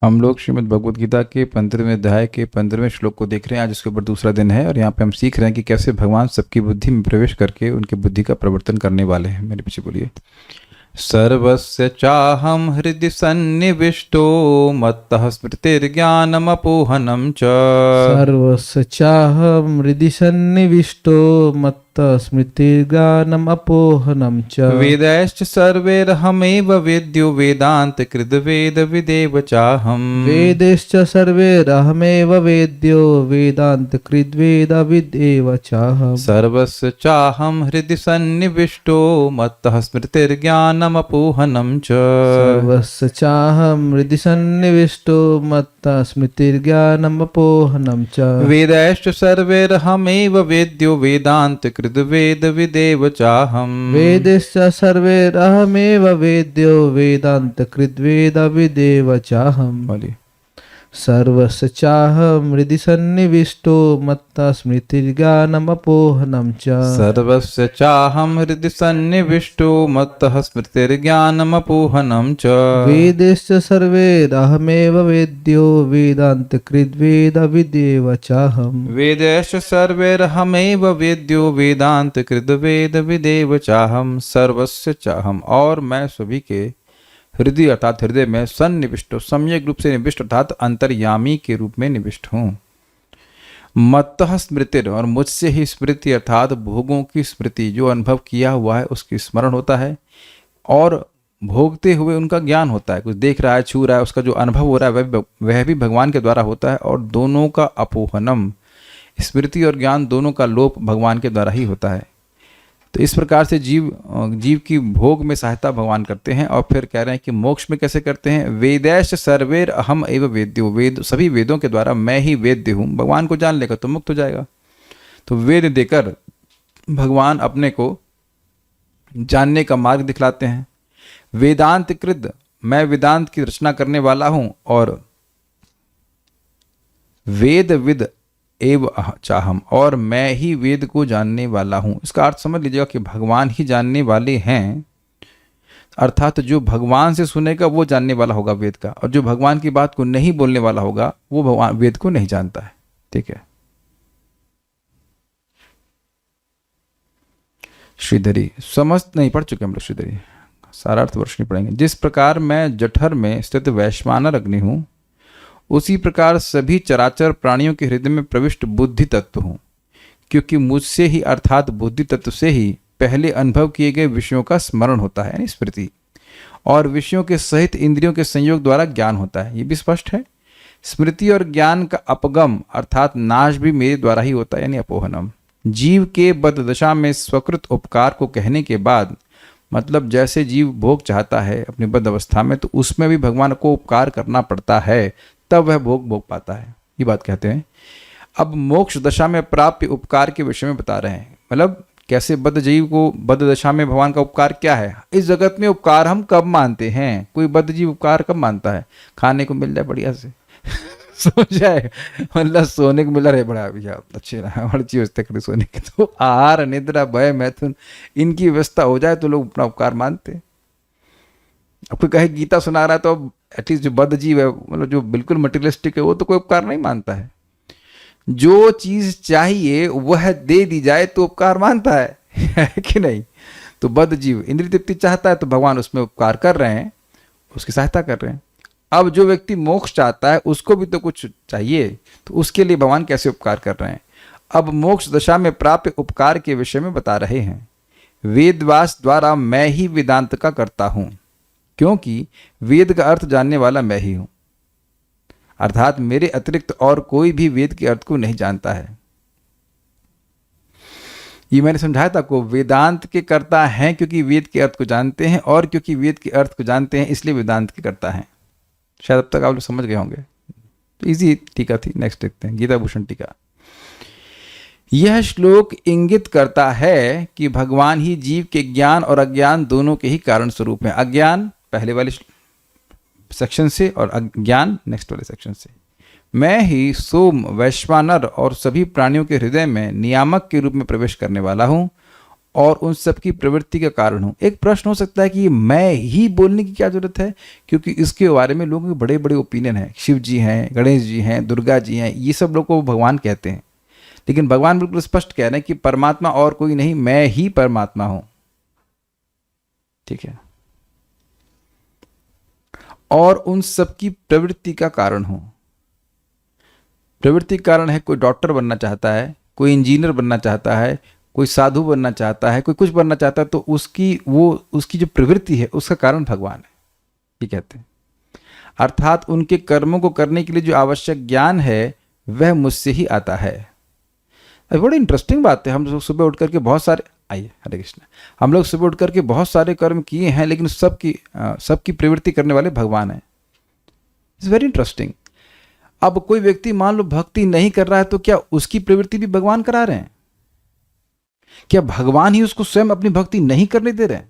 हम लोग श्रीमद् भगवद गीता के 15वें अध्याय के 15वें श्लोक को देख रहे हैं। आज उसके ऊपर दूसरा दिन है और यहाँ पे हम सीख रहे हैं कि कैसे भगवान सबकी बुद्धि में प्रवेश करके उनकी बुद्धि का प्रवर्तन करने वाले हैं। मेरे पीछे बोलिए। सर्वस्य चाहम हृदि सन्निविष्टो मत्तः स्मृतिर्ज्ञानमपोहनं च। सर्वस्य चाहं हृदि सन्निविष्टो मत्तः स्मृतिर्ज्ञानम् अपोहनं च। वेदैश्च सर्वैरहमेव वेद्यो वेदान्तकृद् वेदविदेव चाहम्। वेदैश्च सर्वैरहमेव वेद्यो वेदान्तकृद् वेदविदेव चाहम्। सर्वस्य चाहं हृदि सन्निविष्टो मत्तः स्मृतिर्ज्ञानमपोहनं च। सर्वस्य चाहं हृदि सन्निविष्टो मत्तः स्मृतिर्ज्ञानम् अपोहनं च। वेदैश्च सर्वैरहमेव वेद्यो वेदान्तकृद् वेदविदेव चाहम्। वेदैश्च सर्वैरहमेव वेद्यो वेदान्तकृद् वेदविदेव चाहम्। बोलिए। सर्वस्य चाहं हृदि सन्निविष्टो मत्तः स्मृतिर्ज्ञानम् अपोहनं च। सर्वस्य चाहं हृदि सन्निविष्टो मत्तः स्मृतिर्ज्ञानमपोहनं च। वेदैश्च सर्वैरहमेव वेद्यो वेदान्तकृद् वेदविदेव चाहम्। वेदैश्च सर्वैरहमेव वेद्यो वेदान्तकृद् वेदविदेव चाहम्। सर्वस्य चाहम, और मैं सभी के हृदय अर्थात हृदय में सन्निविष्ट सम्यक रूप से निविष्ट अर्थात अंतर्यामी के रूप में निविष्ट हूँ। मत्तः स्मृतिर, और मुझसे ही स्मृति अर्थात भोगों की स्मृति, जो अनुभव किया हुआ है उसकी स्मरण होता है और भोगते हुए उनका ज्ञान होता है। कुछ देख रहा है, छू रहा है, उसका जो अनुभव हो रहा है वह भी भगवान के द्वारा होता है। और दोनों का अपोहनम, स्मृति और ज्ञान दोनों का लोप भगवान के द्वारा ही होता है। तो इस प्रकार से जीव की भोग में सहायता भगवान करते हैं। और फिर कह रहे हैं कि मोक्ष में कैसे करते हैं। वेदैश्च सर्वैर अहम एव वेद्यो, वेद सभी वेदों के द्वारा मैं ही वेद्य हूँ। भगवान को जान लेगा तो मुक्त हो जाएगा। तो वेद देकर भगवान अपने को जानने का मार्ग दिखलाते हैं। वेदांत कृत, मैं वेदांत की रचना करने वाला हूँ। और वेद विद एव चाहम, और मैं ही वेद को जानने वाला हूं। इसका अर्थ समझ लीजिएगा कि भगवान ही जानने वाले हैं, अर्थात जो भगवान से सुनेगा वो जानने वाला होगा वेद का, और जो भगवान की बात को नहीं बोलने वाला होगा वो भगवान वेद को नहीं जानता है। ठीक है। श्रीधरी समस्त नहीं पढ़ चुके हम लोग, श्रीधरी सारा अर्थ वर्ष नहीं पढ़ेंगे। जिस प्रकार मैं जठर में स्थित वैश्वानर अग्नि हूं, उसी प्रकार सभी चराचर प्राणियों के हृदय में प्रविष्ट बुद्धि तत्व हूँ। क्योंकि मुझसे ही अर्थात बुद्धि तत्व से ही पहले अनुभव किए गए विषयों का स्मरण होता है, यानी स्मृति, और विषयों के सहित इंद्रियों के संयोग द्वारा ज्ञान होता है। ये भी स्पष्ट है। स्मृति और ज्ञान का अपगम अर्थात नाश भी मेरे द्वारा ही होता है, यानी अपोहनम। जीव के बद्ध दशा में स्वकृत उपकार को कहने के बाद, मतलब जैसे जीव भोग चाहता है अपनी बद्ध अवस्था में, तो उसमें भी भगवान को उपकार करना पड़ता है, तब वह भोग पाता है। ये बात कहते हैं। अब मोक्ष दशा में प्राप्त उपकार के विषय में बता रहे हैं। मतलब कैसे बद्ध जीव को बद्ध दशा में भगवान का उपकार क्या है। इस जगत में उपकार हम कब मानते हैं। कोई बद्ध जीव उपकार कब मानता है। खाने को मिल जाए बढ़िया से सो जाए, मतलब सोने को मिला रहे बड़ा भैया अच्छे हर चीज व्यवस्था सोने की, तो आहार निद्रा भय मैथुन इनकी व्यवस्था हो जाए तो लोग अपना उपकार मानते हैं। अब कोई कहे गीता सुना रहा है तो एटलीस्ट जो बद्ध जीव है, मतलब जो बिल्कुल मटेरियलिस्टिक है, वो तो कोई उपकार नहीं मानता है। जो चीज चाहिए वह दे दी जाए तो उपकार मानता है कि नहीं। तो बद्ध जीव इंद्रिय तृप्ति चाहता है तो भगवान उसमें उपकार कर रहे हैं, उसकी सहायता कर रहे हैं। अब जो व्यक्ति मोक्ष चाहता है उसको भी तो कुछ चाहिए, तो उसके लिए भगवान कैसे उपकार कर रहे हैं। अब मोक्ष दशा में प्राप्त उपकार के विषय में बता रहे हैं। वेदवास द्वारा मैं ही वेदांत का करता हूं, क्योंकि वेद का अर्थ जानने वाला मैं ही हूं, अर्थात मेरे अतिरिक्त और कोई भी वेद के अर्थ को नहीं जानता है। ये मैंने समझाया था आपको। वेदांत के कर्ता हैं क्योंकि वेद के अर्थ को जानते हैं, और क्योंकि वेद के अर्थ को जानते हैं इसलिए वेदांत के कर्ता हैं। शायद अब तक आप लोग समझ गए होंगे। तो इजी टीका थी। नेक्स्ट देखते हैं गीता भूषण टीका। यह श्लोक इंगित करता है कि भगवान ही जीव के ज्ञान और अज्ञान दोनों के ही कारण स्वरूप हैं। अज्ञान पहले वाले सेक्शन से और ज्ञान नेक्स्ट वाले सेक्शन से। मैं ही सोम वैश्वानर और सभी प्राणियों के हृदय में नियामक के रूप में प्रवेश करने वाला हूँ, और उन सब की प्रवृत्ति का कारण हूँ। एक प्रश्न हो सकता है कि मैं ही बोलने की क्या जरूरत है, क्योंकि इसके बारे में लोगों के बड़े बड़े ओपिनियन हैं। शिव जी हैं, गणेश जी हैं, दुर्गा जी हैं, ये सब लोग को भगवान कहते हैं, लेकिन भगवान बिल्कुल स्पष्ट कह रहे हैं कि परमात्मा और कोई नहीं, मैं ही परमात्मा हूं। ठीक है, और उन सब की प्रवृत्ति का कारण हूं। प्रवृत्ति का कारण है, कोई डॉक्टर बनना चाहता है, कोई इंजीनियर बनना चाहता है, कोई साधु बनना चाहता है, कोई कुछ बनना चाहता है, तो उसकी जो प्रवृत्ति है उसका कारण भगवान है, ये कहते हैं। अर्थात उनके कर्मों को करने के लिए जो आवश्यक ज्ञान है वह मुझसे ही आता है। अब बड़ी इंटरेस्टिंग बात है, हम लोग सुबह उठ करके बहुत सारे, आइए हरे कृष्ण, हम लोग सुबह उठ करके बहुत सारे कर्म किए हैं, लेकिन सबकी प्रवृत्ति करने वाले भगवान है। It's very interesting. अब कोई व्यक्ति मान लो भक्ति नहीं कर रहा है, तो क्या उसकी प्रवृत्ति भी भगवान करा रहे हैं? क्या भगवान ही उसको स्वयं अपनी भक्ति नहीं करने दे रहे हैं?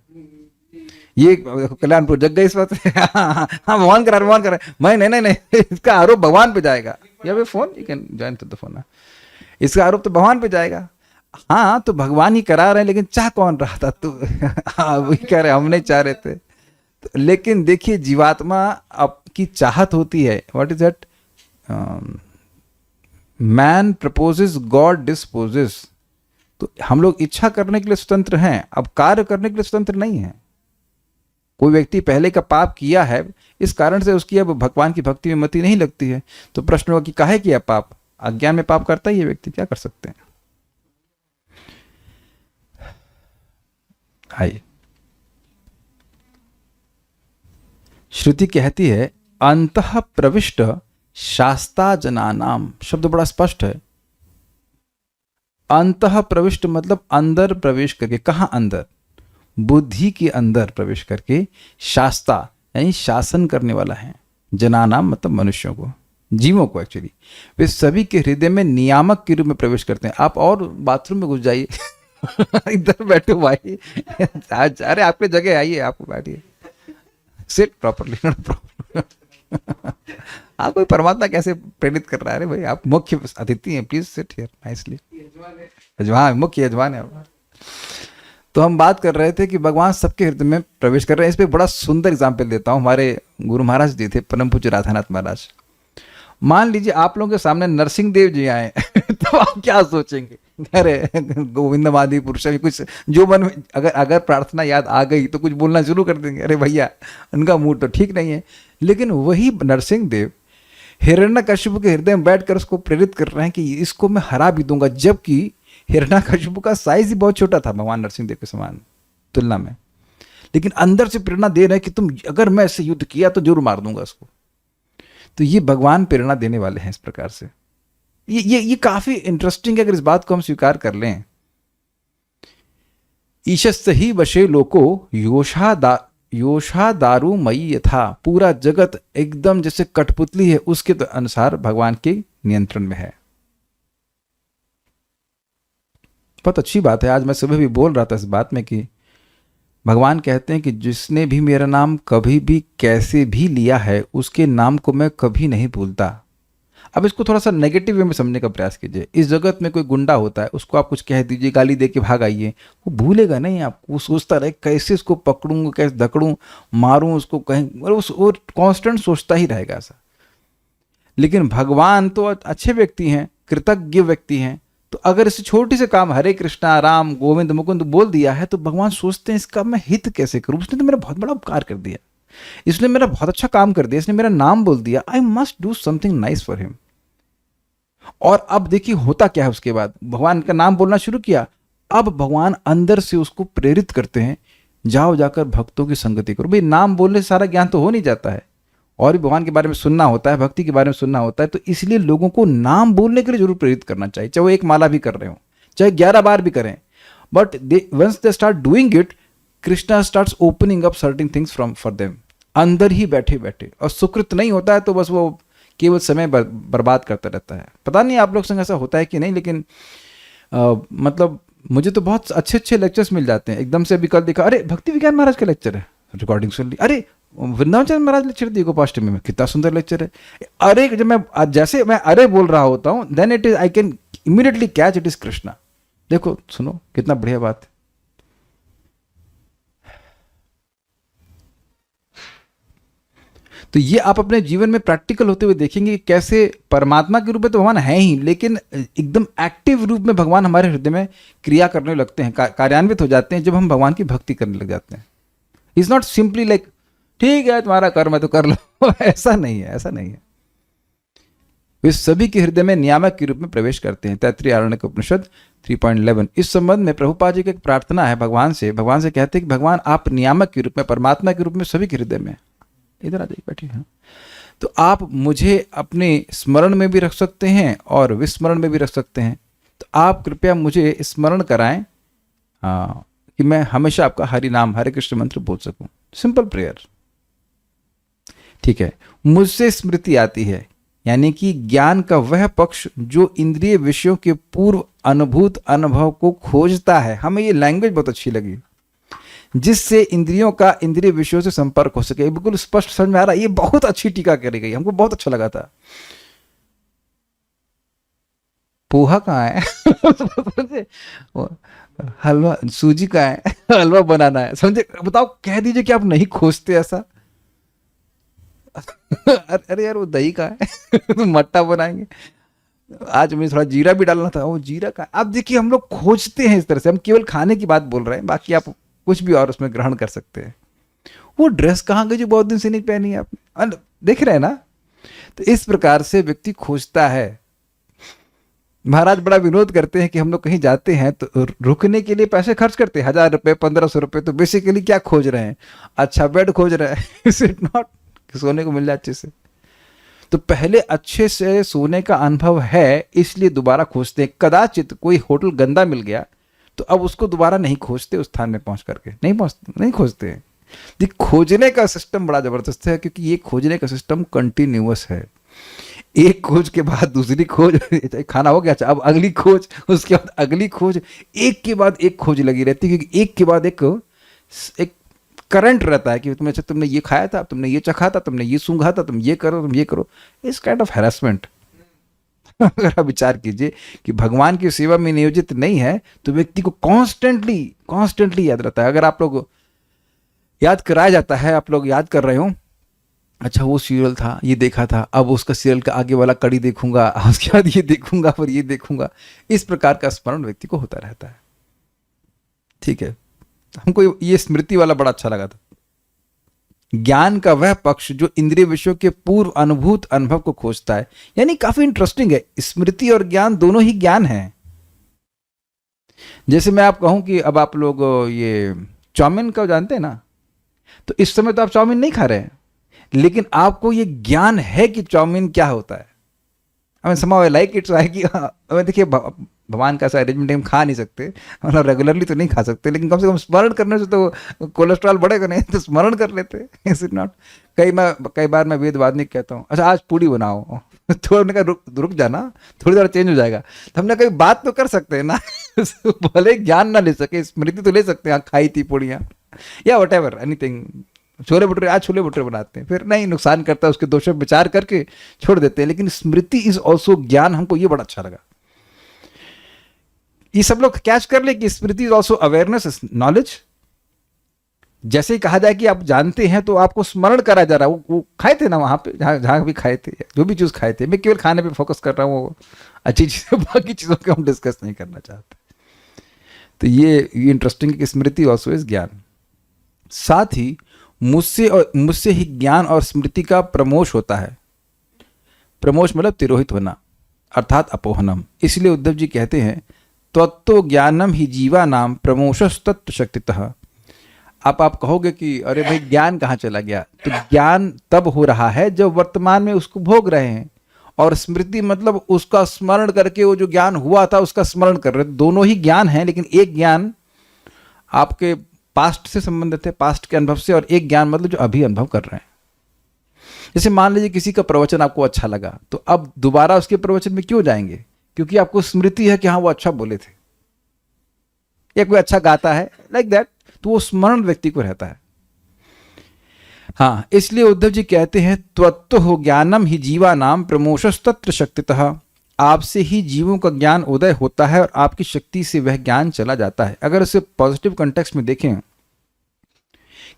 ये कल्याणपुर जग गए इस बात। हाँ, भगवान करा रहे, मैं नहीं, इसका आरोप भगवान पे जाएगा। या phone, you can join to the phone. इसका आरोप तो भगवान पे जाएगा। हाँ, तो भगवान ही करा रहे हैं, लेकिन चाह कौन रहा था? तो वही कह रहे, हम नहीं चाह रहे थे। तो लेकिन देखिए, जीवात्मा आपकी चाहत होती है। What is that? Man proposes, God disposes. तो हम लोग इच्छा करने के लिए स्वतंत्र हैं, अब कार्य करने के लिए स्वतंत्र नहीं है। कोई व्यक्ति पहले का पाप किया है, इस कारण से उसकी अब भगवान की भक्ति में मति नहीं लगती है, तो प्रश्न होगा कि काहे किया पाप? अज्ञान में पाप करता ही है व्यक्ति, क्या कर सकते हैं? आइए, श्रुति कहती है अंतः प्रविष्ट शास्ता जनानाम। शब्द बड़ा स्पष्ट है। अंतः प्रविष्ट मतलब अंदर प्रवेश करके। कहां अंदर? बुद्धि के अंदर प्रवेश करके। शास्ता यानी शासन करने वाला है। जनानाम मतलब मनुष्यों को, जीवों को। एक्चुअली वे सभी के हृदय में नियामक के रूप में प्रवेश करते हैं। आप और बाथरूम में घुस जाइए। इधर बैठो भाई, अरे आपके जगह आइए, आप बैठिए, सिट प्रॉपरली। आप कोई परमात्मा कैसे प्रेरित कर रहा है? अरे भाई, आप मुख्य अतिथि हैं, प्लीज सिट हियर नाइसली। यजमान, मुख्य यजमान है। तो हम बात कर रहे थे कि भगवान सबके हृदय में प्रवेश कर रहे हैं। इस पे बड़ा सुंदर एग्जाम्पल देता हूँ। हमारे गुरु महाराज जी थे, परम पूज्य राधानाथ महाराज। मान लीजिए आप लोगों के सामने नरसिंह देव जी आए तो आप क्या सोचेंगे? अरे गोविंदम आदि पुरुष, कुछ जो मन में अगर प्रार्थना याद आ गई तो कुछ बोलना शुरू कर देंगे। अरे भैया, उनका मूड तो ठीक नहीं है। लेकिन वही नरसिंह देव हिरण्यकशिपु के हृदय में बैठकर उसको प्रेरित कर रहे हैं कि इसको मैं हरा भी दूंगा, जबकि हिरण्यकशिपु का साइज ही बहुत छोटा था भगवान नरसिंह देव के समान तुलना में। लेकिन अंदर से प्रेरणा दे रहे हैं कि तुम अगर मैं इससे युद्ध किया तो जरूर मार दूंगा उसको। तो ये भगवान प्रेरणा देने वाले हैं इस प्रकार से। ये काफी इंटरेस्टिंग है अगर इस बात को हम स्वीकार कर लें। ईशस्य ही वशे लोको योषा दारू मई यथा। पूरा जगत एकदम जैसे कठपुतली है, उसके अनुसार भगवान के नियंत्रण में है। बहुत अच्छी बात है। आज मैं सुबह भी बोल रहा था इस बात में कि भगवान कहते हैं कि जिसने भी मेरा नाम कभी भी कैसे भी लिया है, उसके नाम को मैं कभी नहीं भूलता। अब इसको थोड़ा सा नेगेटिव वे में समझने का प्रयास कीजिए। इस जगत में कोई गुंडा होता है, उसको आप कुछ कह दीजिए, गाली दे के भाग आइए, वो भूलेगा नहीं आपको। वो सोचता रहे कैसे इसको पकड़ूंगा, कैसे धकड़ूं, मारूं उसको, कहीं वो कॉन्स्टेंट सोचता ही रहेगा ऐसा। लेकिन भगवान तो अच्छे व्यक्ति हैं, कृतज्ञ व्यक्ति हैं। तो अगर इस छोटी से काम हरे कृष्णा राम गोविंद मुकुंद बोल दिया है, तो भगवान सोचते हैं इसका मैं हित कैसे करूं। उसने तो मेरा बहुत बड़ा उपकार कर दिया, इसने मेरा बहुत अच्छा काम कर दिया, इसने मेरा नाम बोल दिया, I must do something nice for him. और अब देखिए होता क्या है, उसके बाद भगवान का नाम बोलना शुरू किया। अब भगवान अंदर से उसको प्रेरित करते हैं, जाओ जाकर भक्तों की संगति करो। भाई नाम बोलने से सारा ज्ञान तो हो नहीं जाता है, और भी भगवान के बारे में सुनना होता है, भक्ति के बारे में सुनना होता है। तो इसलिए लोगों को नाम बोलने के लिए जरूर प्रेरित करना चाहिए, चाहे वो एक माला भी कर रहे हो, चाहे 11 बार भी करें। But once they start doing it, Krishna starts opening up certain things for them. अंदर ही बैठे बैठे, और सुकृत नहीं होता है तो बस वो केवल समय बर्बाद करता रहता है। पता नहीं आप लोग संग ऐसा होता है कि नहीं, लेकिन मतलब मुझे तो बहुत अच्छे अच्छे लेक्चर्स मिल जाते हैं। एकदम से अभी कल देखा, अरे भक्ति विज्ञान महाराज का लेक्चर है, रिकॉर्डिंग सुन ली। अरे वृंदावन महाराज लेक्चर दिए गोपाष्टमी में, कितना सुंदर लेक्चर है। अरे जब मैं अरे बोल रहा होता हूँ, then it is I can immediately catch it is Krishna. देखो सुनो कितना बढ़िया बात है। तो ये आप अपने जीवन में प्रैक्टिकल होते हुए देखेंगे कि कैसे परमात्मा के रूप में तो भगवान है ही, लेकिन एकदम एक्टिव रूप में भगवान हमारे हृदय में क्रिया करने लगते हैं, कार्यान्वित हो जाते हैं जब हम भगवान की भक्ति करने लग जाते हैं। इट्स नॉट सिंपली लाइक ठीक है तुम्हारा कर्म है तो कर लो ऐसा नहीं है, ऐसा नहीं है। वे सभी के हृदय में नियामक के रूप में प्रवेश करते हैं। तैत्तिरीय आरण्यक उपनिषद 3.11। इस संबंध में प्रभुपाद जी की एक प्रार्थना है भगवान से कहते हैं कि भगवान आप नियामक के रूप में, परमात्मा के रूप में सभी के हृदय में, इधर आ जाइए बैठिए, हाँ, तो आप मुझे अपने स्मरण में भी रख सकते हैं और विस्मरण में भी रख सकते हैं। तो आप कृपया मुझे स्मरण कराएं कि मैं हमेशा आपका हरि नाम, हरे कृष्ण मंत्र बोल सकूं। सिंपल प्रेयर, ठीक है। मुझसे स्मृति आती है, यानी कि ज्ञान का वह पक्ष जो इंद्रिय विषयों के पूर्व अनुभूत अनुभव को खोजता है। हमें ये लैंग्वेज बहुत अच्छी लगी, जिससे इंद्रियों का इंद्रिय विषयों से संपर्क हो सके। बिल्कुल स्पष्ट समझ में आ रहा है, ये बहुत अच्छी टीका करी गई, हमको बहुत अच्छा लगा था। पोहा कहाँ है हलवा, सूजी कहाँ है हलवा बनाना है, समझे। बताओ, कह दीजिए कि आप नहीं खोजते ऐसा अरे यार वो दही का है तो मट्टा बनाएंगे। आज मुझे थोड़ा जीरा भी डालना था, वो जीरा का। आप देखिए हम लोग खोजते हैं इस तरह से। हम केवल खाने की बात बोल रहे हैं, बाकी आप कुछ भी और उसमें ग्रहण कर सकते हैं। वो ड्रेस कहाँ गई जो बहुत दिन से नहीं पहनी है आपने, देख रहे हैं ना। तो इस प्रकार से व्यक्ति खोजता है। महाराज बड़ा विनोद करते हैं कि हम लोग कहीं जाते हैं तो रुकने के लिए पैसे खर्च करते हैं, 1000 रुपये 1500 रुपये। तो बेसिकली क्या खोज रहे हैं, अच्छा बेड खोज रहे हैं इज इट नॉट, सोने को मिल जाए अच्छे से। तो पहले अच्छे से सोने का अनुभव है, इसलिए दोबारा खोजते हैं। कदाचित कोई होटल गंदा मिल गया तो अब उसको दोबारा नहीं खोजते, उस स्थान में पहुंच करके नहीं खोजते हैं। ये खोजने का सिस्टम बड़ा जबरदस्त है, क्योंकि ये खोजने का सिस्टम कंटिन्यूअस है। एक खोज के बाद दूसरी खोज खाना हो गया, अच्छा अब अगली खोज, उसके बाद अगली खोज, एक के बाद एक खोज लगी रहती है, क्योंकि एक के बाद एक करंट रहता है कि तुमने, अच्छा तुमने ये खाया था, तुमने ये चखा था, तुमने ये सूंघा था, तुम ये करो। इस काइंड ऑफ हैरेसमेंट अगर आप विचार कीजिए कि भगवान की सेवा में नियोजित नहीं है तो व्यक्ति को कॉन्स्टेंटली याद रहता है। अगर आप लोग याद कराया जाता है, आप लोग याद कर रहे हो, अच्छा वो सीरियल था, ये देखा था, अब उसका सीरियल का आगे वाला कड़ी देखूंगा, उसके बाद ये देखूंगा, फिर ये देखूंगा। इस प्रकार का स्मरण व्यक्ति को होता रहता है, ठीक है। हमको ये स्मृति वाला बड़ा अच्छा लगा था। ज्ञान का वह पक्ष जो इंद्रिय विषयों के पूर्व अनुभूत अनुभव को खोजता है, यानी काफी इंटरेस्टिंग है। स्मृति और ज्ञान दोनों ही ज्ञान है। जैसे मैं आप कहूं कि अब आप लोग ये चाउमीन का जानते हैं ना, तो इस समय तो आप चाउमीन नहीं खा रहे हैं, लेकिन आपको ये ज्ञान है कि चाउमीन क्या होता है। हमें समावे लाइक इट्स है कि हमें देखिए भगवान का ऐसा अरेंजमेंट हम खा नहीं सकते, मतलब रेगुलरली तो नहीं खा सकते, लेकिन कम से कम स्मरण करने से तो कोलेस्ट्रॉल बढ़ेगा नहीं, तो स्मरण कर लेते। Is it not. कई बार मैं वेद वादनिक कहता हूँ, अच्छा आज पूड़ी बनाओ थोड़ा का रुक जाना, थोड़ी देर चेंज हो जाएगा। तो हमने कहीं बात तो कर सकते हैं ना भले ज्ञान ना ले सके, स्मृति तो ले सकते हैं, खाई थी पूड़ियाँ या what ever anything. Chole bhature, आज छोले भटूरे बनाते हैं, फिर नहीं नुकसान करता है, उसके दोषों विचार करके छोड़ देते हैं। लेकिन स्मृति इज ऑल्सो ज्ञान। हमको ये बड़ा अच्छा लगा। ये सब लोग कैच कर ले कि स्मृति इज ऑल्सो अवेयरनेस, नॉलेज। जैसे ही कहा जाए कि आप जानते हैं तो आपको स्मरण करा जा रहा है, वो खाए थे ना वहां पे, जहां भी खाए थे, जो भी चीज खाए थे। मैं केवल खाने पे फोकस कर रहा हूँ, अच्छी चीजें, बाकी चीजों को हम डिस्कस नहीं करना चाहते। तो ये इंटरेस्टिंग है कि स्मृति ऑल्सो इज ज्ञान। साथ ही मुझसे ही ज्ञान और स्मृति का प्रमोश होता है। प्रमोश मतलब तिरोहित होना, अर्थात अपोहनम। इसलिए उद्धव जी कहते हैं त्वत्तो ज्ञानम ही जीवा नाम प्रमोशस्तत्व शक्तितः। आप कहोगे कि अरे भाई ज्ञान कहाँ चला गया, तो ज्ञान तब हो रहा है जब वर्तमान में उसको भोग रहे हैं, और स्मृति मतलब उसका स्मरण करके वो जो ज्ञान हुआ था उसका स्मरण कर रहे। दोनों ही ज्ञान हैं, लेकिन एक ज्ञान आपके पास्ट से संबंधित है, पास्ट के अनुभव से, और एक ज्ञान मतलब जो अभी अनुभव कर रहे हैं। जैसे मान लीजिए किसी का प्रवचन आपको अच्छा लगा, तो अब दोबारा उसके प्रवचन में क्यों जाएंगे, क्योंकि आपको स्मृति है कि हाँ वो अच्छा बोले थे, या कोई अच्छा गाता है, लाइक दैट। तो वो स्मरण व्यक्ति को रहता है। हाँ, इसलिए उद्धव जी कहते हैं त्वत्तो हो ज्ञानम ही जीवा नाम प्रमोशस्तत्र शक्तितः। आपसे ही जीवों का ज्ञान उदय होता है और आपकी शक्ति से वह ज्ञान चला जाता है। अगर उसे पॉजिटिव कंटेक्स्ट में देखें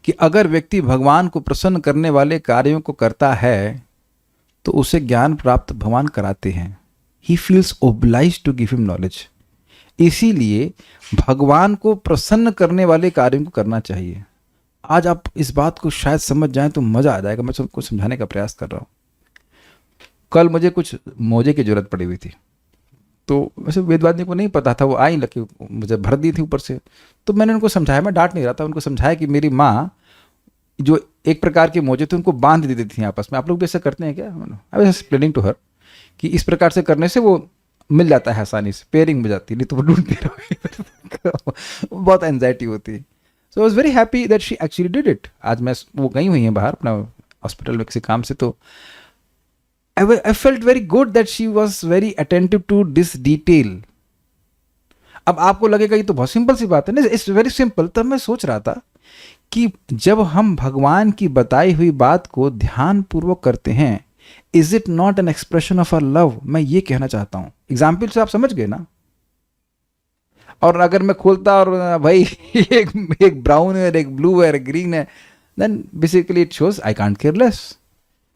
कि अगर व्यक्ति भगवान को प्रसन्न करने वाले कार्यों को करता है तो उसे ज्ञान प्राप्त भगवान कराते हैं। He feels oblige to give him knowledge. इसीलिए भगवान को प्रसन्न करने वाले कार्यों को करना चाहिए। आज आप इस बात को शायद समझ जाएं तो मज़ा आ जाएगा। मैं सबको समझाने का प्रयास कर रहा हूँ। कल मुझे कुछ मोजे की जरूरत पड़ी हुई थी, तो वैसे वेदवादी को नहीं पता था, वो आई लगे मुझे भर दी थी ऊपर से। तो मैंने उनको समझाया, मैं डांट नहीं रहा था, उनको समझाया कि मेरी माँ जो एक प्रकार के मोजे थे उनको बांध देती थी आपस में। आप लोग भी ऐसा करते हैं क्या? I was explaining to her कि इस प्रकार से करने से वो मिल जाता है आसानी से, पेयरिंग हो जाती है, नहीं तो वो ढूंढते रहो। बहुत एंजाइटी होती है। So I was very happy that she actually did it. आज मैं वो गई हुई हैं बाहर अपना हॉस्पिटल में किसी काम से, तो I felt very good that she was very attentive to this detail. अब आपको लगेगा ये तो बहुत सिंपल सी बात है ना, इट्स वेरी सिंपल। तब मैं सोच रहा था कि जब हम भगवान की बताई हुई बात को ध्यान पूर्वक करते हैं, is it not an expression of our love? मैं ये कहना चाहता हूं। एग्जाम्पल से आप समझ गए ना। और अगर मैं खोलता और भाई एक ब्राउन है, एक ब्लू है, एक ग्रीन है, then basically it shows I can't care less.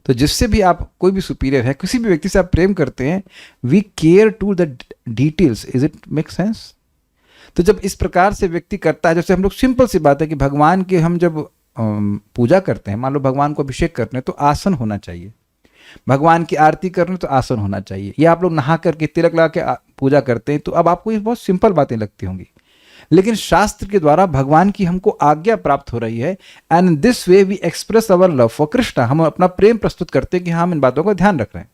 तो जिससे भी आप, कोई भी सुपीरियर है, किसी भी व्यक्ति से आप प्रेम करते हैं, we care to the details. Is it make sense? तो जब इस प्रकार से व्यक्ति करता है, जैसे हम लोग, सिंपल सी बात है कि भगवान के हम जब पूजा करते हैं, मान लो भगवान को अभिषेक करते हैं तो आसन होना चाहिए। भगवान की आरती करने तो आसन होना चाहिए। या आप लोग नहा करके तिलक लगा के पूजा करते हैं, तो अब आपको ये बहुत सिंपल बातें लगती होंगी, लेकिन शास्त्र के द्वारा भगवान की हमको आज्ञा प्राप्त हो रही है। And in this way we express our love for Krishna. हम अपना प्रेम प्रस्तुत करते हैं कि हम इन बातों का ध्यान रख रहे हैं।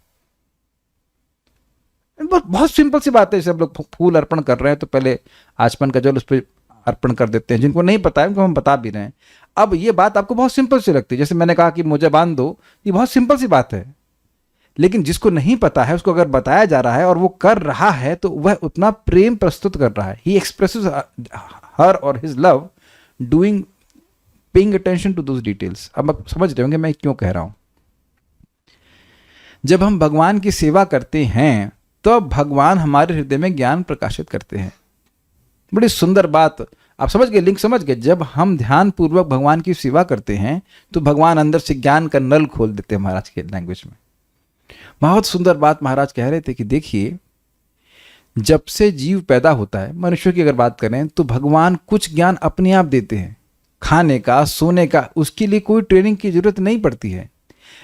बहुत सिंपल सी बात है। जैसे हम लोग फूल अर्पण कर रहे हैं तो पहले आचमन का जल उस पर अर्पण कर देते हैं। जिनको नहीं पता है उनको हम बता भी रहे हैं। अब ये बात आपको बहुत सिंपल सी लगती है, जैसे मैंने कहा कि मुझे बांध दो, ये बहुत सिंपल सी बात है। लेकिन जिसको नहीं पता है उसको अगर बताया जा रहा है और वो कर रहा है तो वह उतना प्रेम प्रस्तुत कर रहा है। ही एक्सप्रेसेस हर और his love doing, paying attention to those details. अब आप समझ रहे होंगे मैं क्यों कह रहा हूं। जब हम भगवान की सेवा करते हैं तो भगवान हमारे हृदय में ज्ञान प्रकाशित करते हैं। बड़ी सुंदर बात, आप समझ गए, लिंक समझ गए। जब हम ध्यान पूर्वक भगवान की सेवा करते हैं तो भगवान अंदर से ज्ञान का नल खोल देते हैं। महाराज के लैंग्वेज में बहुत सुंदर बात महाराज कह रहे थे कि देखिए, जब से जीव पैदा होता है, मनुष्य की अगर बात करें, तो भगवान कुछ ज्ञान अपने आप देते हैं, खाने का, सोने का, उसके लिए कोई ट्रेनिंग की जरूरत नहीं पड़ती है।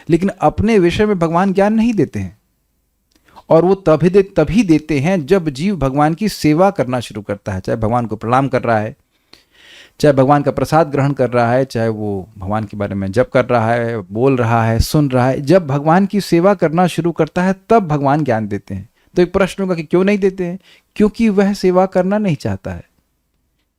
लेकिन अपने विषय में भगवान ज्ञान नहीं देते हैं, और वो तभी देते हैं जब जीव भगवान की सेवा करना शुरू करता है। चाहे भगवान को प्रणाम कर रहा है, चाहे भगवान का प्रसाद ग्रहण कर रहा है, चाहे वो भगवान के बारे में जप कर रहा है, बोल रहा है, सुन रहा है। जब भगवान की सेवा करना शुरू करता है तब भगवान ज्ञान देते हैं। तो एक प्रश्न होगा कि क्यों नहीं देते हैं? क्योंकि वह सेवा करना नहीं चाहता है।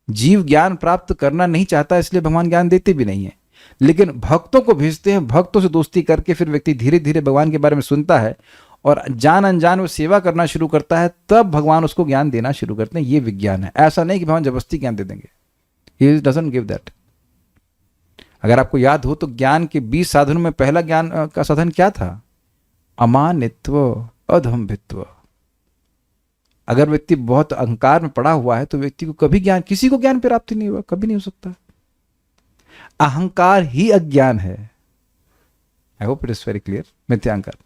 जीव ज्ञान प्राप्त करना नहीं चाहता, इसलिए भगवान ज्ञान देते भी नहीं है। लेकिन भक्तों को भेजते हैं, भक्तों से दोस्ती करके फिर व्यक्ति धीरे धीरे भगवान के बारे में सुनता है और जान अनजान वो सेवा करना शुरू करता है, तब भगवान उसको ज्ञान देना शुरू करते हैं। ये विज्ञान है। ऐसा नहीं कि भगवान जबरदस्ती ज्ञान दे देंगे। He doesn't give that. अगर आपको याद हो तो ज्ञान के 20 साधनों में पहला ज्ञान का साधन क्या था? अमानित्व, अधम्भित्व। अगर व्यक्ति बहुत अहंकार में पड़ा हुआ है तो व्यक्ति को कभी ज्ञान, किसी को ज्ञान प्राप्ति नहीं हुआ, कभी नहीं हो सकता। अहंकार ही अज्ञान है। I hope it is very clear. मिथ्याहंकार।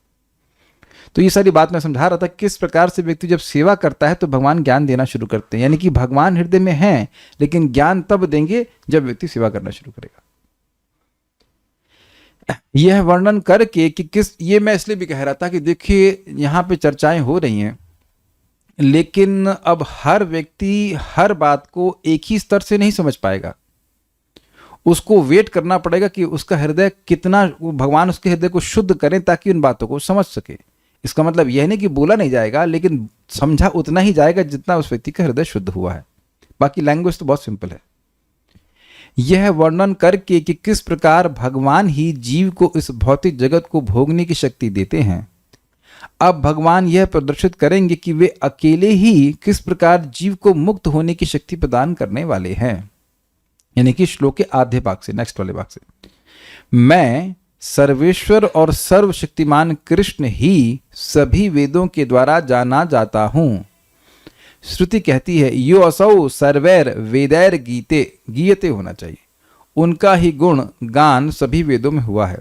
तो ये सारी बात मैं समझा रहा था किस प्रकार से व्यक्ति जब सेवा करता है तो भगवान ज्ञान देना शुरू करते हैं। यानी कि भगवान हृदय में हैं, लेकिन ज्ञान तब देंगे जब व्यक्ति सेवा करना शुरू करेगा। यह वर्णन करके कि किस, ये मैं इसलिए भी कह रहा था कि देखिए यहाँ पे चर्चाएं हो रही हैं, लेकिन अब हर व्यक्ति हर बात को एक ही स्तर से नहीं समझ पाएगा। उसको वेट करना पड़ेगा कि उसका हृदय कितना, भगवान उसके हृदय को शुद्ध करें ताकि उन बातों को समझ सके। इसका मतलब यह नहीं कि बोला नहीं जाएगा, लेकिन समझा उतना ही जाएगा जितना उस व्यक्ति का हृदय शुद्ध हुआ है। बाकी लैंग्वेज तो बहुत सिंपल है। यह वर्णन करके कि किस प्रकार भगवान ही जीव को इस भौतिक जगत को भोगने की शक्ति देते हैं, अब भगवान यह प्रदर्शित करेंगे कि वे अकेले ही किस प्रकार जीव को मुक्त होने की शक्ति प्रदान करने वाले हैं। यानी कि श्लोक के आधे भाग से, नेक्स्ट वाले भाग से, मैं सर्वेश्वर और सर्वशक्तिमान कृष्ण ही सभी वेदों के द्वारा जाना जाता हूं। श्रुति कहती है यो असौ सर्वैर वेदैर गीते, गीयते होना चाहिए, उनका ही गुण गान सभी वेदों में हुआ है।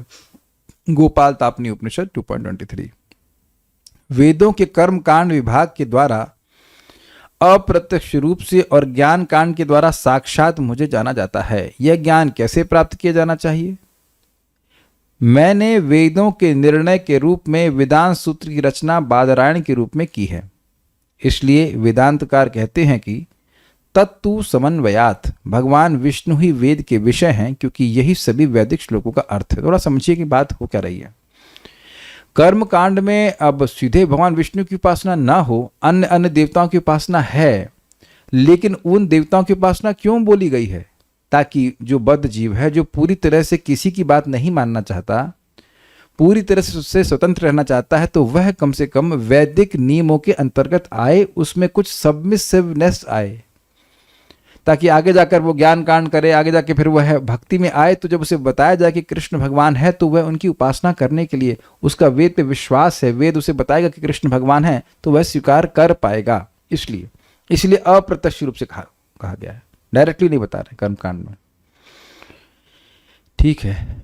गोपाल तापनी उपनिषद 2.23। वेदों के कर्म कांड विभाग के द्वारा अप्रत्यक्ष रूप से और ज्ञान कांड के द्वारा साक्षात मुझे जाना जाता है। यह ज्ञान कैसे प्राप्त किया जाना चाहिए? मैंने वेदों के निर्णय के रूप में वेदांत सूत्र की रचना बादरायण के रूप में की है। इसलिए वेदांतकार कहते हैं कि तत्तु समन्वयात, भगवान विष्णु ही वेद के विषय हैं, क्योंकि यही सभी वैदिक श्लोकों का अर्थ है। थोड़ा समझिए कि बात हो क्या रही है। कर्म कांड में अब सीधे भगवान विष्णु की उपासना ना हो, अन्य अन्य देवताओं की उपासना है, लेकिन उन देवताओं की उपासना क्यों बोली गई है? ताकि जो बद्ध जीव है, जो पूरी तरह से किसी की बात नहीं मानना चाहता, पूरी तरह से स्वतंत्र रहना चाहता है, तो वह कम से कम वैदिक नियमों के अंतर्गत आए, उसमें कुछ सबमिसिवनेस आए, ताकि आगे जाकर वो ज्ञान कांड करे, आगे जाके फिर वह भक्ति में आए। तो जब उसे बताया जाए कि कृष्ण भगवान है, तो वह उनकी उपासना करने के लिए, उसका वेद पे विश्वास है, वेद उसे बताएगा कि कृष्ण भगवान है, तो वह स्वीकार कर पाएगा। इसलिए अप्रत्यक्ष रूप से कहा गया है, डायरेक्टली नहीं बता रहे कर्मकांड में। ठीक है।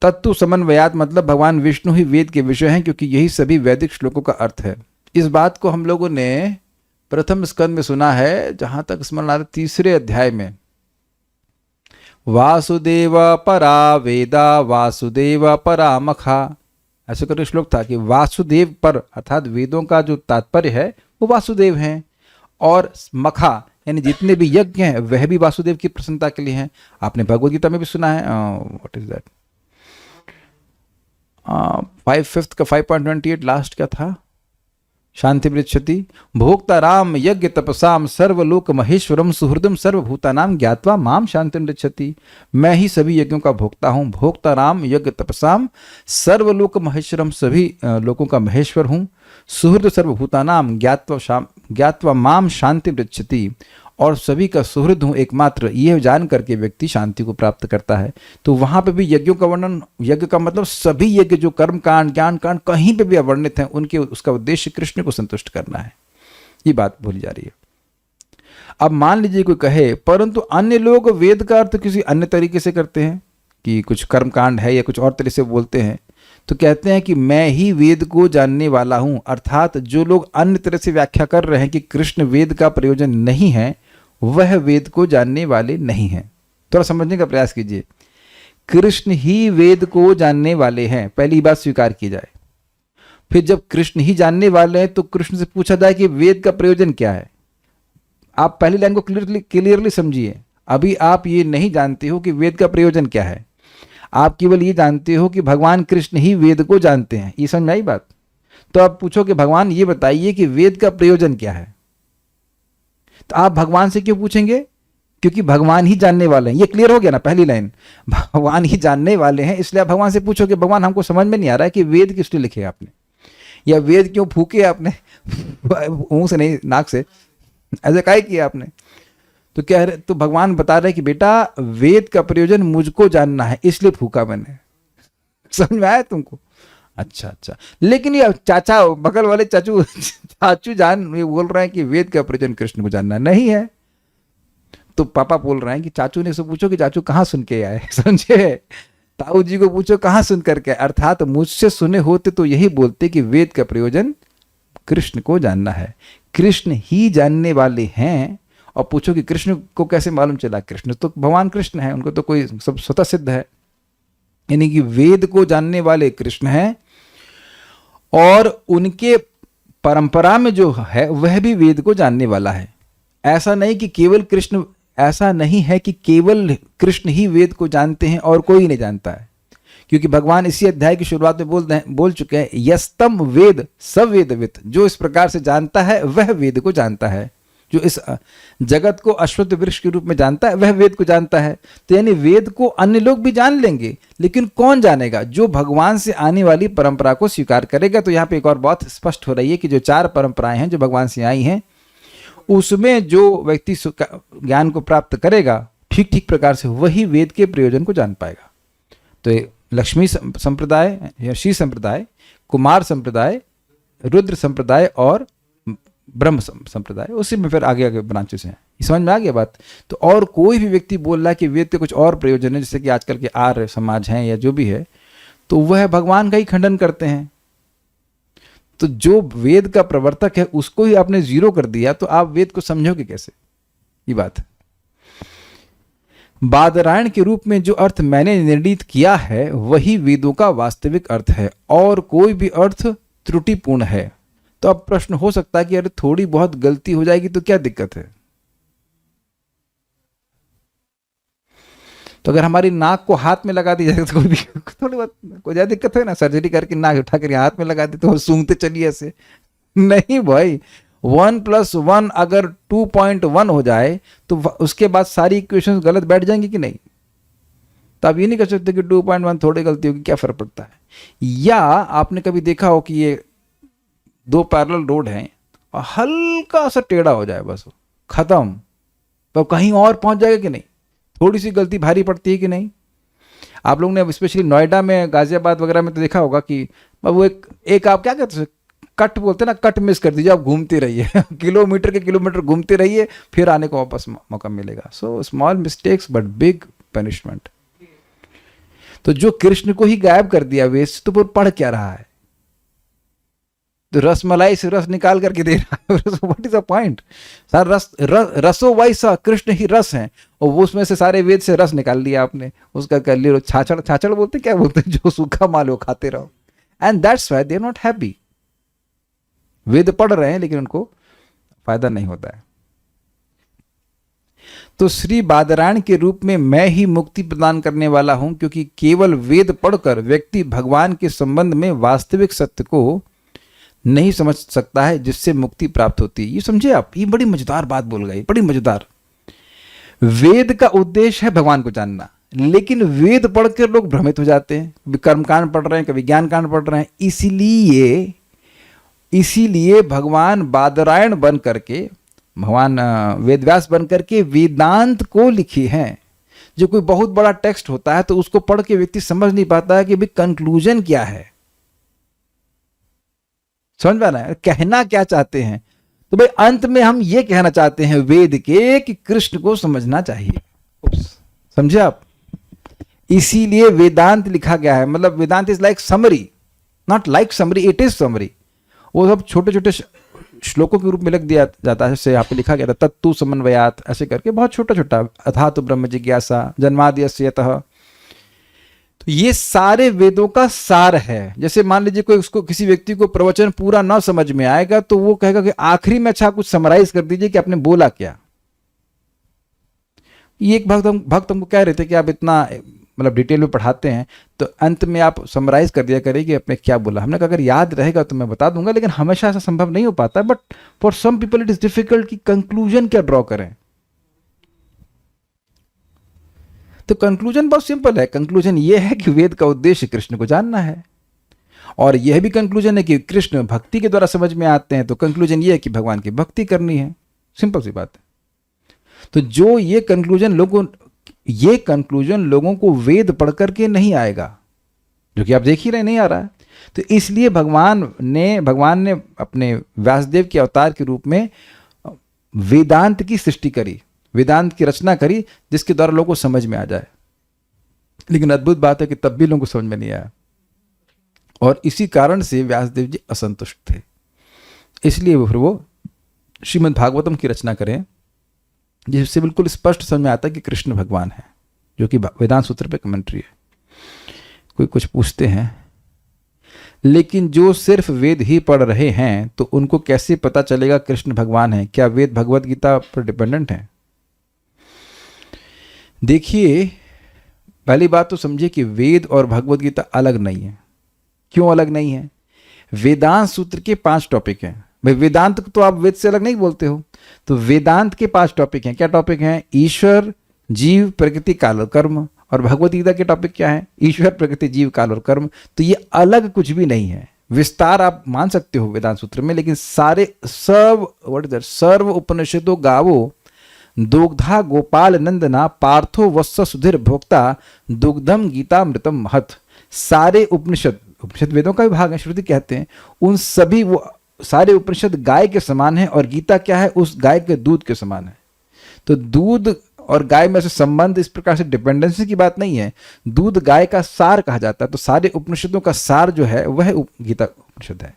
तत्तु समन्वयात मतलब भगवान विष्णु ही वेद के विषय हैं, क्योंकि यही सभी वैदिक श्लोकों का अर्थ है। इस बात को हम लोगों ने प्रथम स्कंद में सुना है, जहां तक स्मरण आ रहा, 3 अध्याय में वासुदेव परा वेदा वासुदेव परा मखा, ऐसे करके श्लोक था कि वासुदेव पर अर्थात वेदों का जो तात्पर्य है वो वासुदेव हैं, और मखा यानी जितने भी यज्ञ हैं वह भी वासुदेव की प्रसन्नता के लिए हैं। आपने भगवद गीता में भी सुना है, व्हाट इज दैट, 5/5 का 5.28 लास्ट क्या था, शांति पृच्छति भोक्ता राम यज्ञ तपसाम सर्वलोक महेश्वरम सुहृदम सर्वभूतानाम ज्ञात्वा माम शांति पृच्छति। मैं ही सभी यज्ञों का भोक्ता हूँ। भोक्ता राम यज्ञ तपसाम सर्वलोक महेश्वरम, सभी लोकों का महेश्वर हूँ। सुहृद सर्वभूतानाम ज्ञात्वा माम शांति पृच्छति, और सभी का सुहृद हूँ एकमात्र, यह जान करके व्यक्ति शांति को प्राप्त करता है। तो वहां पे भी यज्ञों का वर्णन, यज्ञ का मतलब सभी यज्ञ जो कर्म कांड ज्ञान कांड कहीं पे भी वर्णित हैं, उनके उसका उद्देश्य कृष्ण को संतुष्ट करना है। ये बात बोली जा रही है। अब मान लीजिए कोई कहे परंतु अन्य लोग वेद का अर्थ किसी अन्य तरीके से करते हैं, कि कुछ कर्म कांड है या कुछ और तरीके से बोलते हैं, तो कहते हैं कि मैं ही वेद को जानने वाला हूं। अर्थात जो लोग अन्य तरह से व्याख्या कर रहे हैं कि कृष्ण वेद का प्रयोजन नहीं है, वह वेद को जानने वाले नहीं हैं। थोड़ा समझने का प्रयास कीजिए। कृष्ण ही वेद को जानने वाले हैं, पहली बात स्वीकार की जाए। फिर जब कृष्ण ही जानने वाले हैं तो कृष्ण से पूछा जाए कि वेद का प्रयोजन क्या है। आप पहली लाइन को क्लियरली समझिए। अभी आप ये नहीं जानते हो कि वेद का प्रयोजन क्या है, आप केवल ये जानते हो कि भगवान कृष्ण ही वेद को जानते हैं। ये समझ में आई बात? तो आप पूछो कि भगवान ये बताइए कि वेद का प्रयोजन क्या है, तो आप भगवान से क्यों पूछेंगे? क्योंकि भगवान ही जानने वाले हैं। ये क्लियर हो गया ना पहली लाइन, भगवान ही जानने वाले हैं, इसलिए आप भगवान से पूछो कि भगवान हमको समझ में नहीं आ रहा है कि वेद किस लिए लिखे आपने, या वेद क्यों फूके आपने मुंह से नहीं नाक से, ऐसा काहे किया आपने? तो कह रहे, तो भगवान बता रहे कि बेटा वेद का प्रयोजन मुझको जानना है, इसलिए फूका मैंने। समझ में आया तुमको? अच्छा। लेकिन ये चाचा, बगल वाले चाचू जान ये बोल रहे हैं कि वेद का प्रयोजन कृष्ण को जानना नहीं है। तो पापा बोल रहे हैं कि चाचू ने से पूछो कि चाचू कहाँ सुन के आए, समझे? ताऊ जी को पूछो कहाँ सुन करके, अर्थात मुझसे सुने होते तो यही बोलते कि वेद का प्रयोजन कृष्ण को जानना है। कृष्ण ही जानने वाले हैं। और पूछो कि कृष्ण को कैसे मालूम चला? कृष्ण तो भगवान कृष्ण है, उनको तो कोई सब स्वतः सिद्ध है। यानी कि वेद को जानने वाले कृष्ण हैं, और उनके परंपरा में जो है वह भी वेद को जानने वाला है। ऐसा नहीं है कि केवल कृष्ण ही वेद को जानते हैं और कोई नहीं जानता है, क्योंकि भगवान इसी अध्याय की शुरुआत में बोल चुके हैं, यस्तम वेद सवेदवित्, जो इस प्रकार से जानता है वह वेद को जानता है। जो इस जगत को अश्वत्थ वृक्ष के रूप में जानता है वह वेद को जानता है। तो यानी वेद को अन्य लोग भी जान लेंगे, लेकिन कौन जानेगा? जो भगवान से आने वाली परंपरा को स्वीकार करेगा। तो यहाँ पे एक और बात स्पष्ट हो रही है कि जो 4 परंपराएं हैं जो भगवान से आई हैं, उसमें जो व्यक्ति ज्ञान को प्राप्त करेगा ठीक प्रकार से, वही वेद के प्रयोजन को जान पाएगा। तो लक्ष्मी संप्रदाय, ऋषि संप्रदाय, कुमार संप्रदाय, रुद्र संप्रदाय और ब्रह्म संप्रदाय, उसी में फिर आगे ब्रांचेस हैं। समझ में आ गया बात। तो और कोई भी व्यक्ति बोल रहा है कि वेद के कुछ और प्रयोजन है, जैसे कि आजकल के आर्य समाज हैं या जो भी है, तो वह भगवान का ही खंडन करते हैं। तो जो वेद का प्रवर्तक है उसको ही आपने जीरो कर दिया, तो आप वेद को समझोगे कैसे? ये बात है। बादरायण के रूप में जो अर्थ मैंने निर्णीत किया है वही वेदों का वास्तविक अर्थ है, और कोई भी अर्थ त्रुटिपूर्ण है। तो अब प्रश्न हो सकता है कि अरे थोड़ी बहुत गलती हो जाएगी तो क्या दिक्कत है? तो अगर हमारी नाक को हाथ में लगा दी जाए तो कोई भी थोड़ी बहुत कोई ज्यादा दिक्कत है ना? सर्जरी करके नाक उठा कर हाथ में लगा दी तो सूंघते चलिए ऐसे, नहीं भाई। 1+1 अगर 2.1 हो जाए तो उसके बाद सारी इक्वेशंस गलत बैठ जाएंगी कि नहीं? तो आप ये नहीं कर सकते कि 2.1 थोड़ी गलती होगी, क्या फर्क पड़ता है? या आपने कभी देखा हो कि ये दो पैरेलल रोड हैं और हल्का सा टेढ़ा हो जाए, बस खत्म, तो कहीं और पहुंच जाएगा कि नहीं? थोड़ी सी गलती भारी पड़ती है कि नहीं? आप लोगों ने स्पेशली नोएडा में, गाजियाबाद वगैरह में तो देखा होगा कि वो एक आप क्या कहते हैं, कट बोलते हैं ना, कट मिस कर दीजिए, आप घूमते रहिए किलोमीटर के किलोमीटर घूमते रहिए, फिर आने को वापस मौका मिलेगा। So small mistakes but big punishment. तो जो कृष्ण को ही गायब कर दिया वेस्ट, तो वो पढ़ क्या रहा है? तो रसमलाई से रस निकाल करके दे रहा है। What is the point? सारा रसो वाइसा, कृष्ण ही रस है, और वो उसमें से सारे वेद से रस निकाल लिया आपने, उसका कर लिया छाछड़। छाछड़ बोलते क्या बोलते हैं? जो सूखा माल हो खाते रहो। And that's why they are not happy. वेद पढ़ रहे हैं लेकिन उनको फायदा नहीं होता है। तो श्री बादरायण के रूप में मैं ही मुक्ति प्रदान करने वाला हूं, क्योंकि केवल वेद पढ़कर व्यक्ति भगवान के संबंध में वास्तविक सत्य को नहीं समझ सकता है, जिससे मुक्ति प्राप्त होती है। ये समझे आप? ये बड़ी मजेदार बात बोल गई, बड़ी मजेदार। वेद का उद्देश्य है भगवान को जानना, लेकिन वेद पढ़कर लोग भ्रमित हो जाते हैं। कभी कर्मकांड पढ़ रहे हैं, कभी ज्ञान कांड पढ़ रहे हैं। इसीलिए भगवान बादरायण बन करके, भगवान वेदव्यास बन करके वेदांत को लिखे हैं। जो कोई बहुत बड़ा टेक्स्ट होता है तो उसको पढ़ के व्यक्ति समझ नहीं पाता है कि भाई कंक्लूजन क्या है, समझ में आ रहा है कहना क्या चाहते हैं। तो भाई अंत में हम ये कहना चाहते हैं वेद के कि कृष्ण को समझना चाहिए। समझे आप? इसीलिए वेदांत लिखा गया है। मतलब Vedanta is like summary, not like summary, it is summary. वो सब छोटे छोटे श्लोकों के रूप में लिख दिया जाता है। जैसे यहाँ पे लिखा गया था तत्तु समन्वयात, ऐसे करके बहुत छोटा छोटा, अथा तो ब्रह्म जिज्ञासा, जन्माद्यस्य यतः। तो ये सारे वेदों का सार है। जैसे मान लीजिए कोई उसको, किसी व्यक्ति को प्रवचन पूरा ना समझ में आएगा तो वो कहेगा कि आखिरी में अच्छा कुछ समराइज कर दीजिए कि आपने बोला क्या। ये एक भक्त हमको कह रहे थे कि आप इतना मतलब डिटेल में पढ़ाते हैं, तो अंत में आप समराइज कर दिया करें कि आपने क्या बोला। हमने कहा अगर याद रहेगा तो मैं बता दूंगा, लेकिन हमेशा ऐसा संभव नहीं हो पाता। But for some people it is difficult कि कंक्लूजन क्या ड्रॉ करें। तो कंक्लूजन बहुत सिंपल है। कंक्लूजन ये है कि वेद का उद्देश्य कृष्ण को जानना है, और यह भी कंक्लूजन है कि कृष्ण भक्ति के द्वारा समझ में आते हैं, तो कंक्लूजन ये है कि भगवान की भक्ति करनी है। सिंपल सी बात है। तो जो ये कंक्लूजन लोगों को वेद पढ़ करके नहीं आएगा, जो कि आप देख ही रहे नहीं आ रहा है। तो इसलिए भगवान ने अपने व्यासदेव के अवतार के रूप में वेदांत की सृष्टि करी, वेदांत की रचना करी, जिसके द्वारा लोगों को समझ में आ जाए। लेकिन अद्भुत बात है कि तब भी लोगों को समझ में नहीं आया, और इसी कारण से व्यासदेव जी असंतुष्ट थे। इसलिए फिर वो श्रीमद् भागवतम की रचना करें, जिससे बिल्कुल स्पष्ट समझ में आता है कि कृष्ण भगवान है, जो कि वेदांत सूत्र पे कमेंट्री है। कोई कुछ पूछते हैं, लेकिन जो सिर्फ वेद ही पढ़ रहे हैं तो उनको कैसे पता चलेगा कृष्ण भगवान है? क्या वेद भगवत गीता पर डिपेंडेंट है? देखिए, पहली बात तो समझिए कि वेद और भगवत गीता अलग नहीं है। क्यों अलग नहीं है? वेदांत सूत्र के 5 टॉपिक हैं। भाई वेदांत तो आप वेद से अलग नहीं बोलते हो। तो वेदांत के 5 टॉपिक हैं। क्या टॉपिक हैं? ईश्वर, जीव, प्रकृति, काल और कर्म। और भगवत गीता के टॉपिक क्या है? ईश्वर, प्रकृति, जीव, काल और कर्म। तो ये अलग कुछ भी नहीं है। विस्तार आप मान सकते हो वेदांत सूत्र में, लेकिन सर्व उपनिषदों गावो दुग्धा गोपाल नंदना पार्थो वत्स सुधीर भोक्ता दुग्धम गीता मृतम महत। सारे उपनिषद वेदों का विभाग है, श्रुति कहते हैं। उन सारे उपनिषद गाय के समान है, और गीता क्या है? उस गाय के दूध के समान है। तो दूध और गाय में से संबंध इस प्रकार से डिपेंडेंसी की बात नहीं है। दूध गाय का सार कहा जाता है। तो सारे उपनिषदों का सार जो है वह गीता उपनिषद है।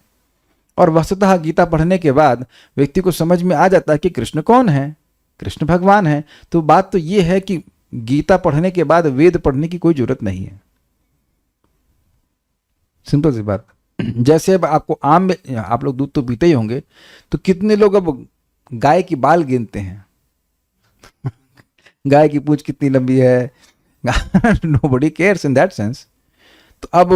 और वस्तुतः गीता पढ़ने के बाद व्यक्ति को समझ में आ जाता है कि कृष्ण कौन है, कृष्ण भगवान है। तो बात तो ये है कि गीता पढ़ने के बाद वेद पढ़ने की कोई जरूरत नहीं है। सिंपल सी बात। जैसे अब आपको आम में, आप लोग दूध तो पीते ही होंगे, तो कितने लोग अब गाय की बाल गिनते हैं गाय की पूंछ कितनी लंबी है, nobody cares in that sense. तो अब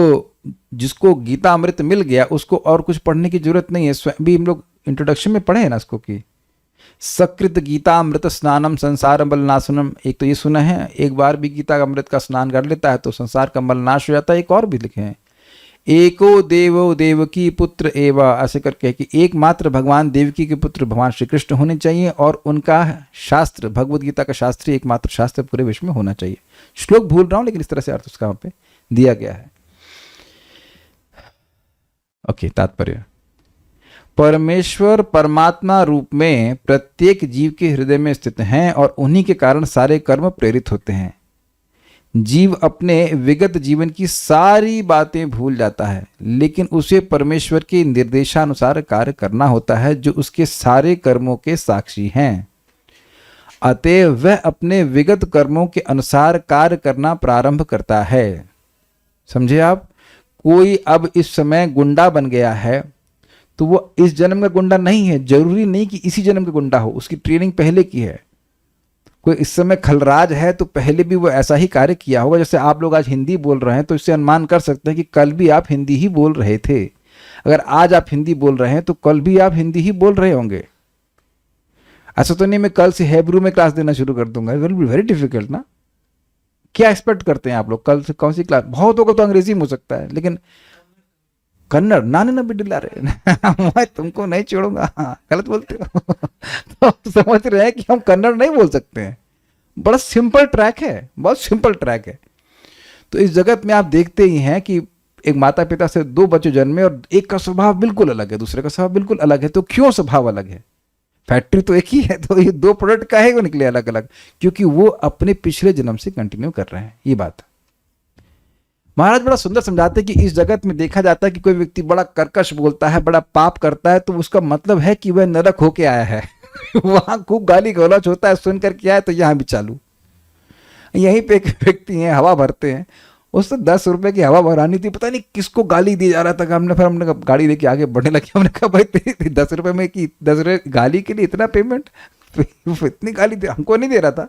जिसको गीता अमृत मिल गया उसको और कुछ पढ़ने की जरूरत नहीं है। स्वयं भी हम लोग इंट्रोडक्शन में पढ़े हैं ना इसको कि सकृत गीता अमृत स्नानम संसार मल नाशनम। एक तो ये सुना है, एक बार भी गीता अमृत का स्नान कर लेता है तो संसार का मल नाश हो जाता है। एक और भी लिखे हैं, एको देवो देवकी पुत्र एवा, ऐसे करके कि एकमात्र भगवान देवकी के पुत्र भगवान श्री कृष्ण होने चाहिए और उनका शास्त्र भगवत गीता का शास्त्र एकमात्र शास्त्र पूरे विश्व में होना चाहिए। श्लोक भूल रहा हूं लेकिन इस तरह से अर्थ उसका वहां पे दिया गया है। ओके, तात्पर्य, परमेश्वर परमात्मा रूप में प्रत्येक जीव के हृदय में स्थित हैं और उन्हीं के कारण सारे कर्म प्रेरित होते हैं। जीव अपने विगत जीवन की सारी बातें भूल जाता है, लेकिन उसे परमेश्वर के निर्देशानुसार कार्य करना होता है जो उसके सारे कर्मों के साक्षी हैं। अतः वह अपने विगत कर्मों के अनुसार कार्य करना प्रारंभ करता है। समझे आप? कोई अब इस समय गुंडा बन गया है तो वो इस जन्म का गुंडा नहीं है, जरूरी नहीं कि इसी जन्म का गुंडा हो, उसकी ट्रेनिंग पहले की है। कोई इस समय खलराज है तो पहले भी वो ऐसा ही कार्य किया होगा। जैसे आप लोग आज हिंदी बोल रहे हैं तो इससे अनुमान कर सकते हैं कि कल भी आप हिंदी ही बोल रहे थे। अगर आज आप हिंदी बोल रहे हैं तो कल भी आप हिंदी ही बोल रहे होंगे। ऐसा तो नहीं मैं कल से हेब्रू में क्लास देना शुरू कर दूंगा, it will be very difficult ना। क्या एक्सपेक्ट करते हैं आप लोग? कल से कौन सी क्लास? बहुत होगा तो अंग्रेजी में हो सकता है, लेकिन कन्नड़ ना बिडिला रहे मैं तुमको नहीं छोड़ूंगा। गलत बोलते हो तो समझ रहे हैं कि हम कन्नड़ नहीं बोल सकते हैं। बड़ा सिंपल ट्रैक है, बहुत सिंपल ट्रैक है। तो इस जगत में आप देखते ही हैं कि एक माता पिता से दो बच्चे जन्मे और एक का स्वभाव बिल्कुल अलग है, दूसरे का स्वभाव बिल्कुल अलग है। तो क्यों स्वभाव अलग है? फैक्ट्री तो एक ही है, तो ये दो प्रोडक्ट काहे को निकले अलग अलग? क्योंकि वो अपने पिछले जन्म से कंटिन्यू कर रहे हैं। ये बात महाराज बड़ा सुंदर समझाते हैं कि इस जगत में देखा जाता है कि कोई व्यक्ति बड़ा कर्कश बोलता है, बड़ा पाप करता है, तो उसका मतलब है कि वह नरक होके आया है वहां खूब गाली गलौज होता है, सुन करके आया तो यहां भी चालू। यहीं पे एक व्यक्ति है, हवा भरते हैं, उससे 10 रुपए की हवा भरानी थी, पता नहीं किसको गाली दी जा रहा था। हमने गाड़ी लेके आगे बढ़ने लगे। हमने कहा भाई 10 रुपए में कि 10 रुपए गाली के लिए इतना पेमेंट इतनी गाली दे, हमको नहीं दे रहा था।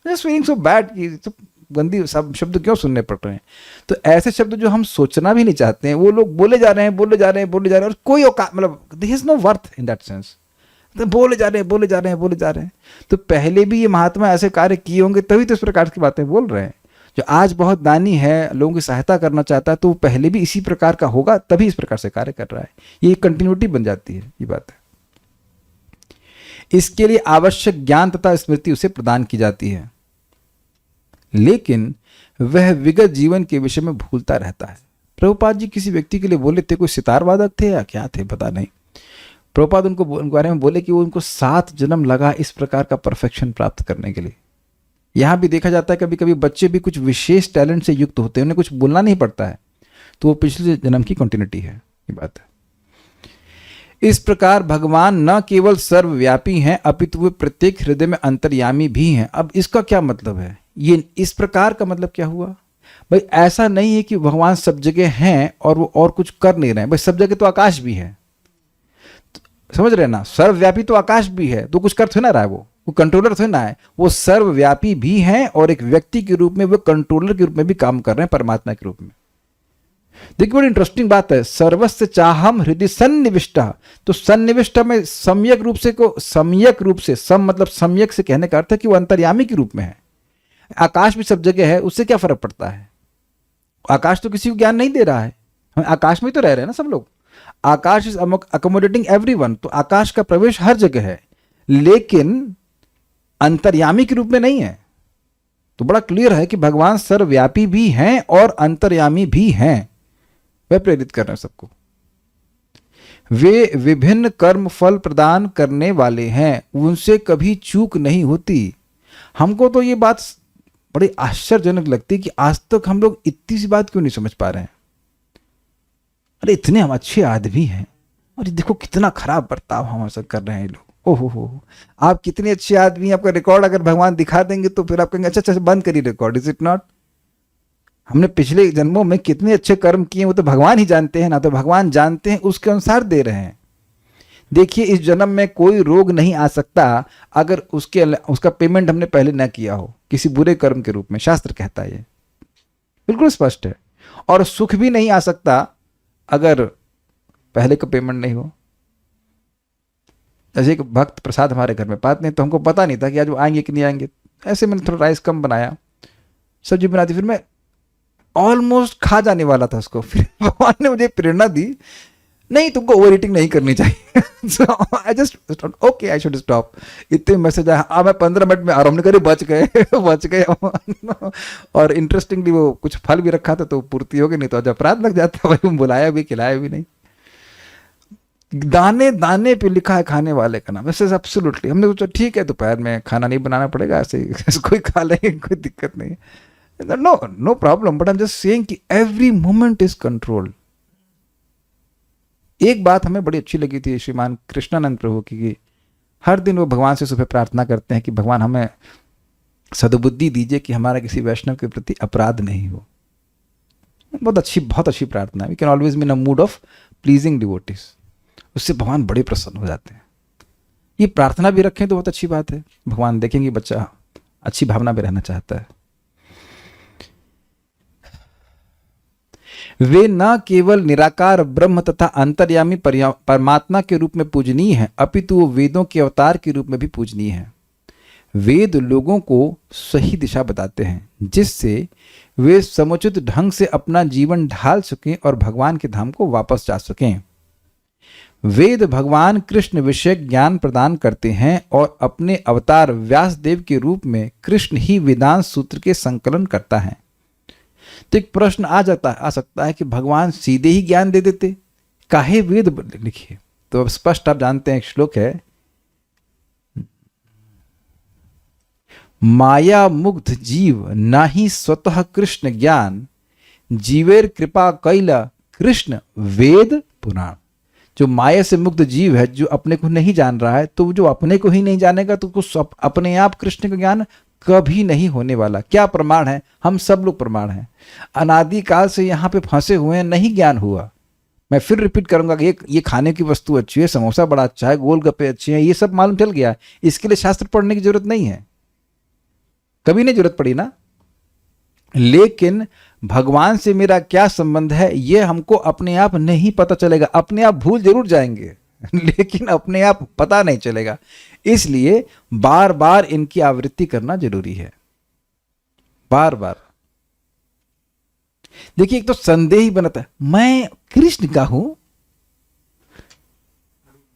जस्ट फीलिंग सो बैड कि तो गंदी सब शब्द क्यों सुनने पड़ रहे हैं। तो ऐसे शब्द जो हम सोचना भी नहीं चाहते हैं वो लोग बोले जा रहे हैं, बोले जा रहे हैं, बोले जा रहे हैं, और कोई औकात, मतलब there is no worth in that sense. तो बोले जा रहे हैं, बोले जा रहे हैं, बोले जा रहे हैं। तो पहले भी ये महात्मा ऐसे कार्य किए होंगे तभी तो इस प्रकार की बातें बोल रहे हैं। जो आज बहुत दानी है, लोगों की सहायता करना चाहता है, तो वो पहले भी इसी प्रकार का होगा तभी इस प्रकार से कार्य कर रहा है। ये कंटिन्यूटी बन जाती है, ये बात है। इसके लिए आवश्यक ज्ञान तथा स्मृति उसे प्रदान की जाती है, लेकिन वह विगत जीवन के विषय में भूलता रहता है। प्रभुपाद जी किसी व्यक्ति के लिए बोले थे, कोई सितार वादक थे या क्या थे पता नहीं। प्रभुपाद उनके बारे में बोले कि वो उनको 7 जन्म लगा इस प्रकार का परफेक्शन प्राप्त करने के लिए। यहां भी देखा जाता है कभी कभी बच्चे भी कुछ विशेष टैलेंट से युक्त होते हैं, उन्हें कुछ बोलना नहीं पड़ता है, तो वो पिछले जन्म की कंटिन्यूटी है, ये बात है। इस प्रकार भगवान न केवल सर्वव्यापी हैं अपितु वे प्रत्येक हृदय में अंतर्यामी भी हैं। अब इसका क्या मतलब है? ये इस प्रकार का मतलब क्या हुआ भाई? ऐसा नहीं है कि भगवान सब जगह हैं और वो और कुछ कर नहीं रहे हैं। भाई सब जगह तो आकाश भी है, तो समझ रहे ना, सर्वव्यापी तो आकाश भी है, तो कुछ कर थोड़ा ना रहा है, वो कंट्रोलर थोड़ा ना है, वो सर्वव्यापी भी हैं और एक व्यक्ति के रूप में वो कंट्रोलर के रूप में भी काम कर रहे हैं, परमात्मा के रूप में। देखिए बड़ी इंटरेस्टिंग बात है, सर्वस्य चाहम हृदय सन्निविष्ट। तो सन्निविष्ट में सम्यक रूप से सम मतलब सम्यक से कहने का अर्थ है कि वो अंतर्यामी के रूप में है। आकाश भी सब जगह है, उससे क्या फर्क पड़ता है? आकाश तो किसी को ज्ञान नहीं दे रहा है, हम आकाश में तो रह रहे हैं ना सब लोग। आकाश इज अकोमोडेटिंग एवरीवन, तो आकाश का प्रवेश हर जगह है, लेकिन अंतर्यामी के रूप में नहीं है। तो बड़ा क्लियर है कि भगवान सर्वव्यापी भी हैं और अंतर्यामी भी हैं, वह प्रेरित कर रहे हैं सबको। वे विभिन्न कर्म फल प्रदान करने वाले हैं, उनसे कभी चूक नहीं होती। हमको तो ये बात बड़ी आश्चर्यजनक लगती है कि आज तक हम लोग इतनी सी बात क्यों नहीं समझ पा रहे हैं। अरे इतने हम अच्छे आदमी हैं और देखो कितना खराब बर्ताव हमसे कर रहे हैं ये लोग। ओहो हो, आप कितने अच्छे आदमी हैं, आपका रिकॉर्ड अगर भगवान दिखा देंगे तो फिर आप कहेंगे अच्छा अच्छा बंद करिए रिकॉर्ड, इज इट नॉट। हमने पिछले जन्मों में कितने अच्छे कर्म किए वो तो भगवान ही जानते हैं ना, तो भगवान जानते हैं, उसके अनुसार दे रहे हैं। देखिए इस जन्म में कोई रोग नहीं आ सकता अगर उसका पेमेंट हमने पहले ना किया हो किसी बुरे कर्म के रूप में, शास्त्र कहता है ये बिल्कुल स्पष्ट है। और सुख भी नहीं आ सकता अगर पहले का पेमेंट नहीं हो। जैसे एक भक्त प्रसाद हमारे घर में पाते हैं, तो हमको पता नहीं था कि आज वो आएंगे कि नहीं आएंगे। ऐसे मैंने थोड़ा राइस कम बनाया, सब्जी बना दी, फिर मैं ऑलमोस्ट खा जाने वाला था उसको। फिर भगवान ने मुझे प्रेरणा दी, नहीं तुमको ओवर ईटिंग नहीं करनी चाहिए। So I just okay I should stop. इतने मैसेज आया, मैं 15 मिनट में आ रहा हूँ, हमने कहा बच गए बच गए। और इंटरेस्टिंगली वो कुछ फल भी रखा था तो पूर्ति हो गई, नहीं तो आज अपराध लग जाता। भाई बुलाया भी खिलाया भी नहीं। दाने दाने पे लिखा है खाने वाले का नाम। वैसे एब्सोल्युटली हमने सोचा ठीक है दोपहर में खाना नहीं बनाना पड़ेगा, ऐसे कोई खा लेंगे, कोई दिक्कत नहीं। No problem, but I am just saying कि एवरी मोमेंट इज कंट्रोल्ड। एक बात हमें बड़ी अच्छी लगी थी श्रीमान कृष्णानंद प्रभु की, कि हर दिन वो भगवान से सुबह प्रार्थना करते हैं कि भगवान हमें सद्बुद्धि दीजिए कि हमारा किसी वैष्णव के प्रति अपराध नहीं हो। बहुत अच्छी प्रार्थना है। We can always be in a mood of pleasing devotees, उससे भगवान बड़े प्रसन्न हो जाते हैं। ये प्रार्थना भी रखें तो बहुत अच्छी बात है, भगवान देखेंगे बच्चा अच्छी भावना में रहना चाहता है। वे न केवल निराकार ब्रह्म तथा अंतर्यामी परमात्मा के रूप में पूजनीय हैं, अपितु वो वेदों के अवतार के रूप में भी पूजनीय हैं। वेद लोगों को सही दिशा बताते हैं जिससे वे समुचित ढंग से अपना जीवन ढाल सकें और भगवान के धाम को वापस जा सकें। वेद भगवान कृष्ण विषय ज्ञान प्रदान करते हैं और अपने अवतार व्यासदेव के रूप में कृष्ण ही वेदांत सूत्र के संकलन करता है। तो एक प्रश्न आ सकता है कि भगवान सीधे ही ज्ञान दे देते, काहे वेद लिखिए। तो अब स्पष्ट आप जानते हैं, एक श्लोक है, माया मुग्ध जीव नाही स्वतः कृष्ण ज्ञान, जीवेर कृपा कैला कृष्ण वेद पुराण। जो माया से मुक्त जीव है, जो अपने को नहीं जान रहा है, तो जो अपने को ही नहीं जानेगा तो कुछ अपने आप कृष्ण का ज्ञान कभी नहीं होने वाला। क्या प्रमाण है? हम सब लोग प्रमाण हैं। अनादिकाल से यहाँ पे फंसे हुए हैं, नहीं ज्ञान हुआ। मैं फिर रिपीट करूंगा कि ये खाने की वस्तु अच्छी है, समोसा बड़ा अच्छा है, गोलगप्पे अच्छे हैं, ये सब मालूम चल गया। इसके लिए शास्त्र पढ़ने की जरूरत नहीं है, कभी नहीं जरूरत पड़ी ना। लेकिन भगवान से मेरा क्या संबंध है ये हमको अपने आप नहीं पता चलेगा। अपने आप भूल जरूर जाएंगे लेकिन अपने आप पता नहीं चलेगा। इसलिए बार बार इनकी आवृत्ति करना जरूरी है, बार बार। देखिए एक तो संदेह ही बनता है, मैं कृष्ण का हूं।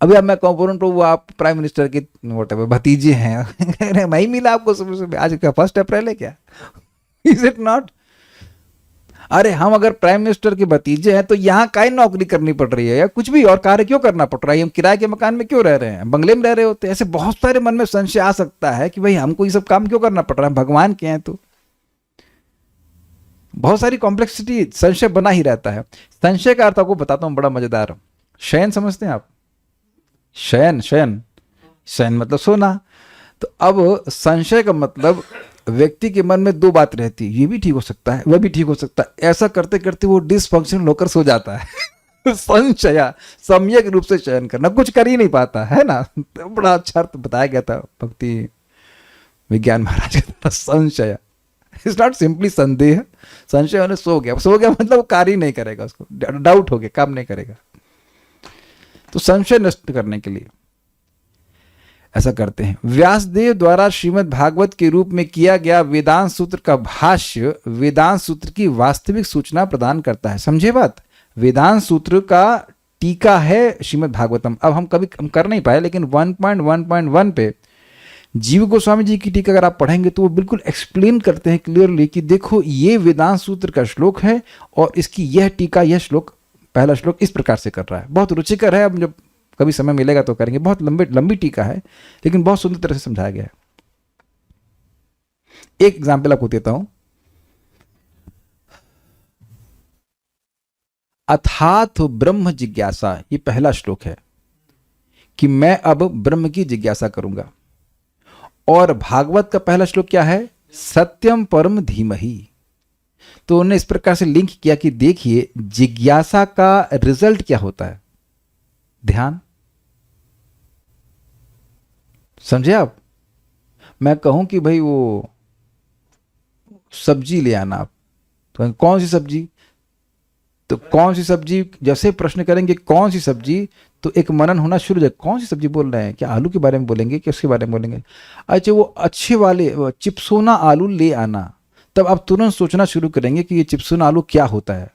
अभी अब मैं कहूं प्रभु आप प्राइम मिनिस्टर के व्हाटएवर भतीजे हैं मैं ही मिला आपको सुबह, आज क्या 1 अप्रैल है क्या? Is it not? अरे हम अगर प्राइम मिनिस्टर के भतीजे हैं तो यहाँ काहे नौकरी करनी पड़ रही है या कुछ भी और कार्य क्यों करना पड़ रहा है? हम किराए के मकान में क्यों रह रहे हैं, बंगले में रह रहे होते हैं। ऐसे बहुत सारे मन में संशय आ सकता है कि भाई हमको ये सब काम क्यों करना पड़ रहा है, भगवान के हैं तो। बहुत सारी कॉम्प्लेक्सिटी संशय बना ही रहता है। संशय का अर्थ आपको बताता हूं, बड़ा मजेदार। शयन समझते हैं आप? शयन शयन शयन मतलब सोना। तो अब संशय का मतलब व्यक्ति के मन में 2 बात रहती है, ये भी ठीक हो सकता है, वह भी ठीक हो सकता है। ऐसा करते करते वो डिसफंक्शनल होकर सो जाता है संशय, सम्यक रूप से चयन करना, कुछ कर ही नहीं पाता है ना। तो बड़ा अच्छा अर्थ बताया गया था भक्ति विज्ञान महाराज के द्वारा। संशय इट्स नॉट सिंपली संदेह। संशय होने सो गया मतलब वो कार्य नहीं करेगा, उसको डाउट हो गया, काम नहीं करेगा। तो संशय नष्ट करने के लिए ऐसा करते हैं। व्यासदेव द्वारा श्रीमद् भागवत के रूप में किया गया वेदांत सूत्र का भाष्य वेदांत सूत्र की वास्तविक सूचना प्रदान करता है। समझे बात? वेदांत सूत्र का टीका है श्रीमद् भागवतम। अब हम कर नहीं पाए, लेकिन 1.1.1 पे जीव गोस्वामी जी की टीका अगर आप पढ़ेंगे तो वो बिल्कुल एक्सप्लेन करते हैं क्लियरली कि देखो ये वेदांत सूत्र का श्लोक है और इसकी यह टीका, यह श्लोक, पहला श्लोक इस प्रकार से कर रहा है। बहुत रुचिकर है, अब जब कभी समय मिलेगा तो करेंगे। बहुत लंबी टीका है लेकिन बहुत सुंदर तरह से समझाया गया है। एक एग्जाम्पल आपको देता हूं। अथात ब्रह्म जिज्ञासा, ये पहला श्लोक है कि मैं अब ब्रह्म की जिज्ञासा करूंगा। और भागवत का पहला श्लोक क्या है? सत्यम परम धीमहि। तो उन्होंने इस प्रकार से लिंक किया कि देखिए जिज्ञासा का रिजल्ट क्या होता है, ध्यान। समझे आप? मैं कहूं कि भाई वो सब्जी ले आना, आप तो कौन सी सब्जी, तो कौन सी सब्जी, जैसे प्रश्न करेंगे कौन सी सब्जी, तो एक मनन होना शुरू हो जाए, कौन सी सब्जी बोल रहे हैं, क्या आलू के बारे में बोलेंगे, क्या उसके बारे में बोलेंगे? अच्छा वो अच्छे वाले चिप्सोना आलू ले आना, तब आप तुरंत सोचना शुरू करेंगे कि ये चिप्सोना आलू क्या होता है।